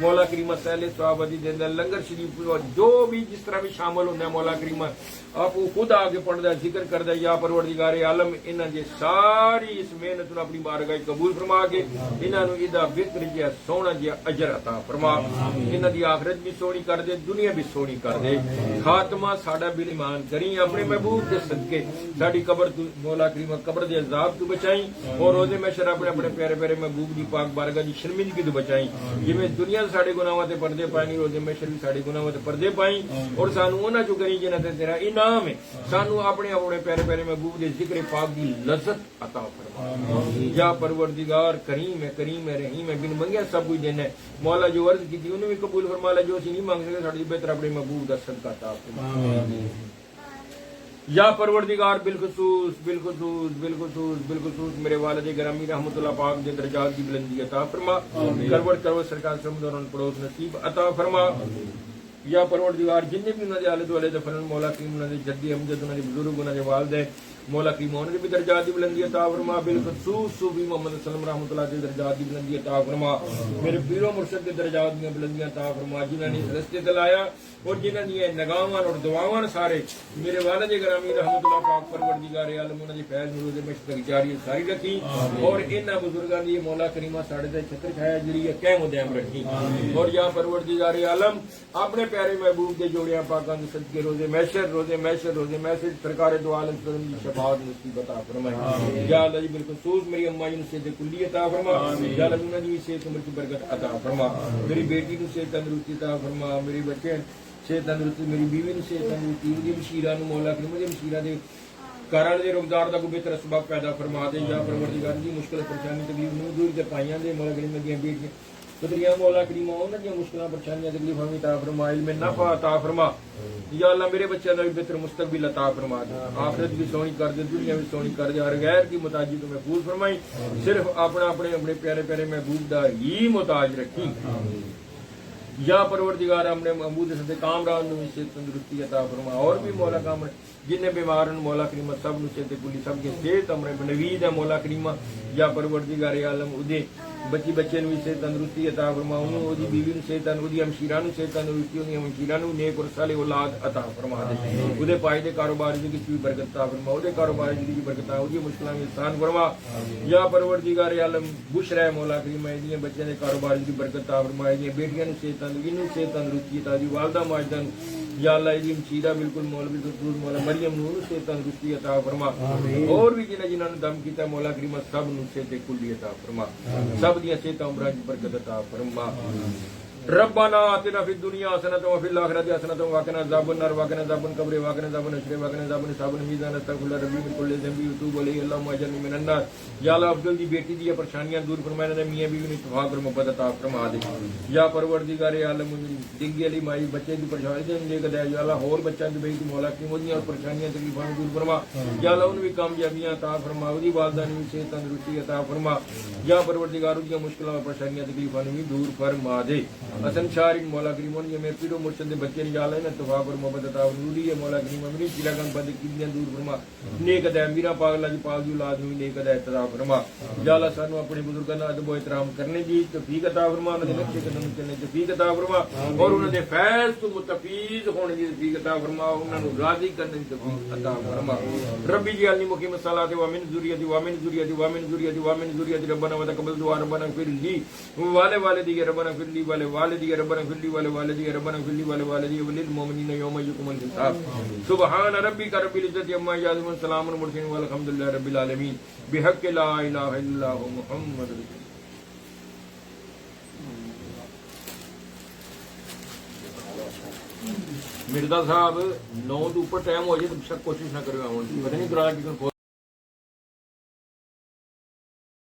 مولا کریم سہل صحابتی دے اندر لنگر شریف جو بھی جس طرح بھی شامل ہونا ہے مولا کریم آپ وہ خود آگے پڑھتا ہے ذکر کرتا ہے یا پروردگار عالم انہاں دے ساری اس محنت اپنی بارگاہ قبول فرما کے انہاں نو ادا بہتر جہا سونا جہا اجر عطا فرما انہاں دی آخرت بھی سونی کر دے دنیا بھی سونی کر دے خاتمہ ساڈا بل ایمان کری اپنے محبوب کے صدقے ساڈی قبر تو مولا کریم قبر دے عذاب تو بچائیں اور روزے محشر اپنے اپنے پیارے پیارے محبوب دی پاک بارگاہ دی شرمندگی تو بچائیں جویں دنیا ساڈے گناہاں تے پردے پائیں روزے محشر بھی ساڈے گناہاں تے پردے پائیں اور سانو انہاں جو کری جنہاں تے تیرا انعام ہے سانو اپنے اپنے پیارے پیارے محبوب دے ذکر پاک دی لذت عطا فرما یا پروردگار کریم ہے رحیم ہے بن منگیا سب کچھ دینا ہے مولا جو عرض کی تھی انہوں بھی قبول فرما لے جو اسی نہیں مانگ سکے ساڈی بہتر اپنے محبوب دا صدقہ عطا فرما یا پروردگار بالخصوص میرے والد گرامی رحمت اللہ پاک دے درجات کی بلندی عطا فرما کروڑ سرکار سرمد اور پڑوس نصیب عطا فرما یا پروردگار جن بھی انہوں نے آلے دوالے دفن مولا کریم انہوں نے جدی امجد انہوں نے بزرگ انہوں نے والدین مولا کریم انہوں نے بھی درجات کی بلندی عطا فرما بالخصوص صوفی محمد صلی اللہ علیہ وسلم رحمۃ اللہ کے درجات کی بلندی عطا فرما میرے پیرو مرشد کے درجات کی بلندیاں عطا فرما جنہوں نے اس رستے دلایا اور جنہوں نے نگاہاں اور دعاواں سارے میرے والد گرامی رحمت اللہ پاک پروردگار عالم انہوں نے فیض نور میں تک جاری ساری رکھی اور انہاں بزرگاں دی مولا کریمہ ساڈے تے چھتر چھایا جڑی ہے قائم و دائم رکھی اور یا پروردگار عالم اپنے پیارے محبوب کے جوڑیاں پاکاں دے صدقے روزے محشر سرکار دو عالم سلام دی شفاعت نصیب عطا فرمائے یا اللہ جی بالخصوص میری اماں جی سے کلی عطا فرما یا اللہ انہاں دی صحت عمر کی برکت عطا فرما میری بیٹی کو صحت تندرستی عطا فرما میری بچے صحت تندرستی میری بیوی نو صحت تندرستی دی مشیرہ نو مولا کریم دی مشیرہ دے کاران دے روزگار دا کوئی بہتر اسباب پیدا فرما دے یا پروردگار دی مشکل پریشانی تکلیف نو دور دے پائیاں دے مولا کریم دی بیٹیاں پتریاں مولا کریم انہاں دی مشکلاں پریشانیاں تکلیفاں عطا فرما علم نافع عطا فرما یا اللہ میرے بچوں دا بھی بہتر مستقبل عطا فرما دے آخرت بھی سونی کر دے دنیا بھی سونی کر دے ہر غیر کی محتاجی تو محفوظ فرمائی صرف اپنے پیارے پیارے محبوب دا ہی محتاج رکھی یا پروردگار ہم نے محمود سے کامران نو سے تندرستی عطا فرما اور بھی مولا کامر جن بیمار مولا کریم سب نو سے کلی سب کے صحت ہمیں نوید ہے مولا کریم یا پروردگار عالم ادے بچے نو سے تندرستی عطا فرما انہوں اودی بیوی نو سے اودی ہمشیرہ نو سے تندرستی انہی ہمشیرہ نو نیک اور صالح اولاد عطا فرما دے اودے پائے دے کاروبار دی کی برکت عطا فرما اودے کاروبار دی برکت اودی مشکلاں آسان فرما یا پروردگار عالم بشرا مولا کریم دی بچے دے کاروبار دی برکت عطا فرما دی بیٹیاں نو سے تندرستی عطا دی والدہ ماجدہ یا اللہ دی مشیرہ بالکل مولوی دستور مولا مریم نو سے تندرستی عطا فرما اور بھی جنہاں نے دم کیتا مولا کریم سب نو سے کلی عطا فرما سب دیاں صحت عمراں دی برکت عطا فرما ربنا آتنا فی الدنیا حسنۃ وفی الآخرۃ حسنۃ وقنا عذاب النار وقنا عذاب القبر وقنا عذاب الحشر وقنا عذاب حساب المیزان استغفر ربی من کل ذنب وتوب علیہ اللهم اجرنی من النار یا اللہ افضل دی بیٹی دی پریشانیاں دور فرمائے نے میاں بیوی نے اتفاق اور محبت عطا فرما دے یا پروردگار عالم ڈنگی علی مائی بچے دی پریشانی دے دے یا اللہ اور بچہ دی بیٹی مولا کی مودیاں اور پریشانیاں تکلیفاں دور فرما یا اللہ ان بھی کامیابیاں عطا فرما دی والدہ نے صحت تندرستی عطا فرما یا پروردگار دی مشکلاں اور پریشانیاں تکلیفاں بھی دور فرما دے حسن شارین مولا کریم نے میں پیرو مرشد دے بچے نال ہے نا تواب اور محبت عطا نوری ہے مولا کریم امری چلا گن بد کیاں دور فرما نیک ادا میرا پاک اللہ دی پاک دی اولاد میں نیک ادا عطا فرما یا اللہ سانو اپنے بزرگاں دا ادب و احترام کرنے دی توفیق عطا فرما انہاں دے نقشے قدم چلنے دی توفیق عطا فرما اور انہاں دے فیض تو متفیض ہونے دی توفیق عطا فرما انہاں نو راضی کرنے دی توفیق عطا فرما ربی جعلنی مقیم الصلاۃ و من ذریتی و من ذریتی و من ذریتی و من ذریتی ربنا وتقبل دعاء ربنا اغفر لي والوالدي ربنا اغفر لي والوالدي ربنا اغفر لي والوالدي ربنا اغفر لي والوالدي وللمؤمنين يوم يقوم الحساب سبحان ربك رب العزة عما يصفون سلام على المرسلين والحمد لله رب العالمين بحق لا اله الا الله محمد رسول مرزا صاحب 9 تو اوپر ٹائم ہو جائے تو کوشش نہ کرو پتہ نہیں کرا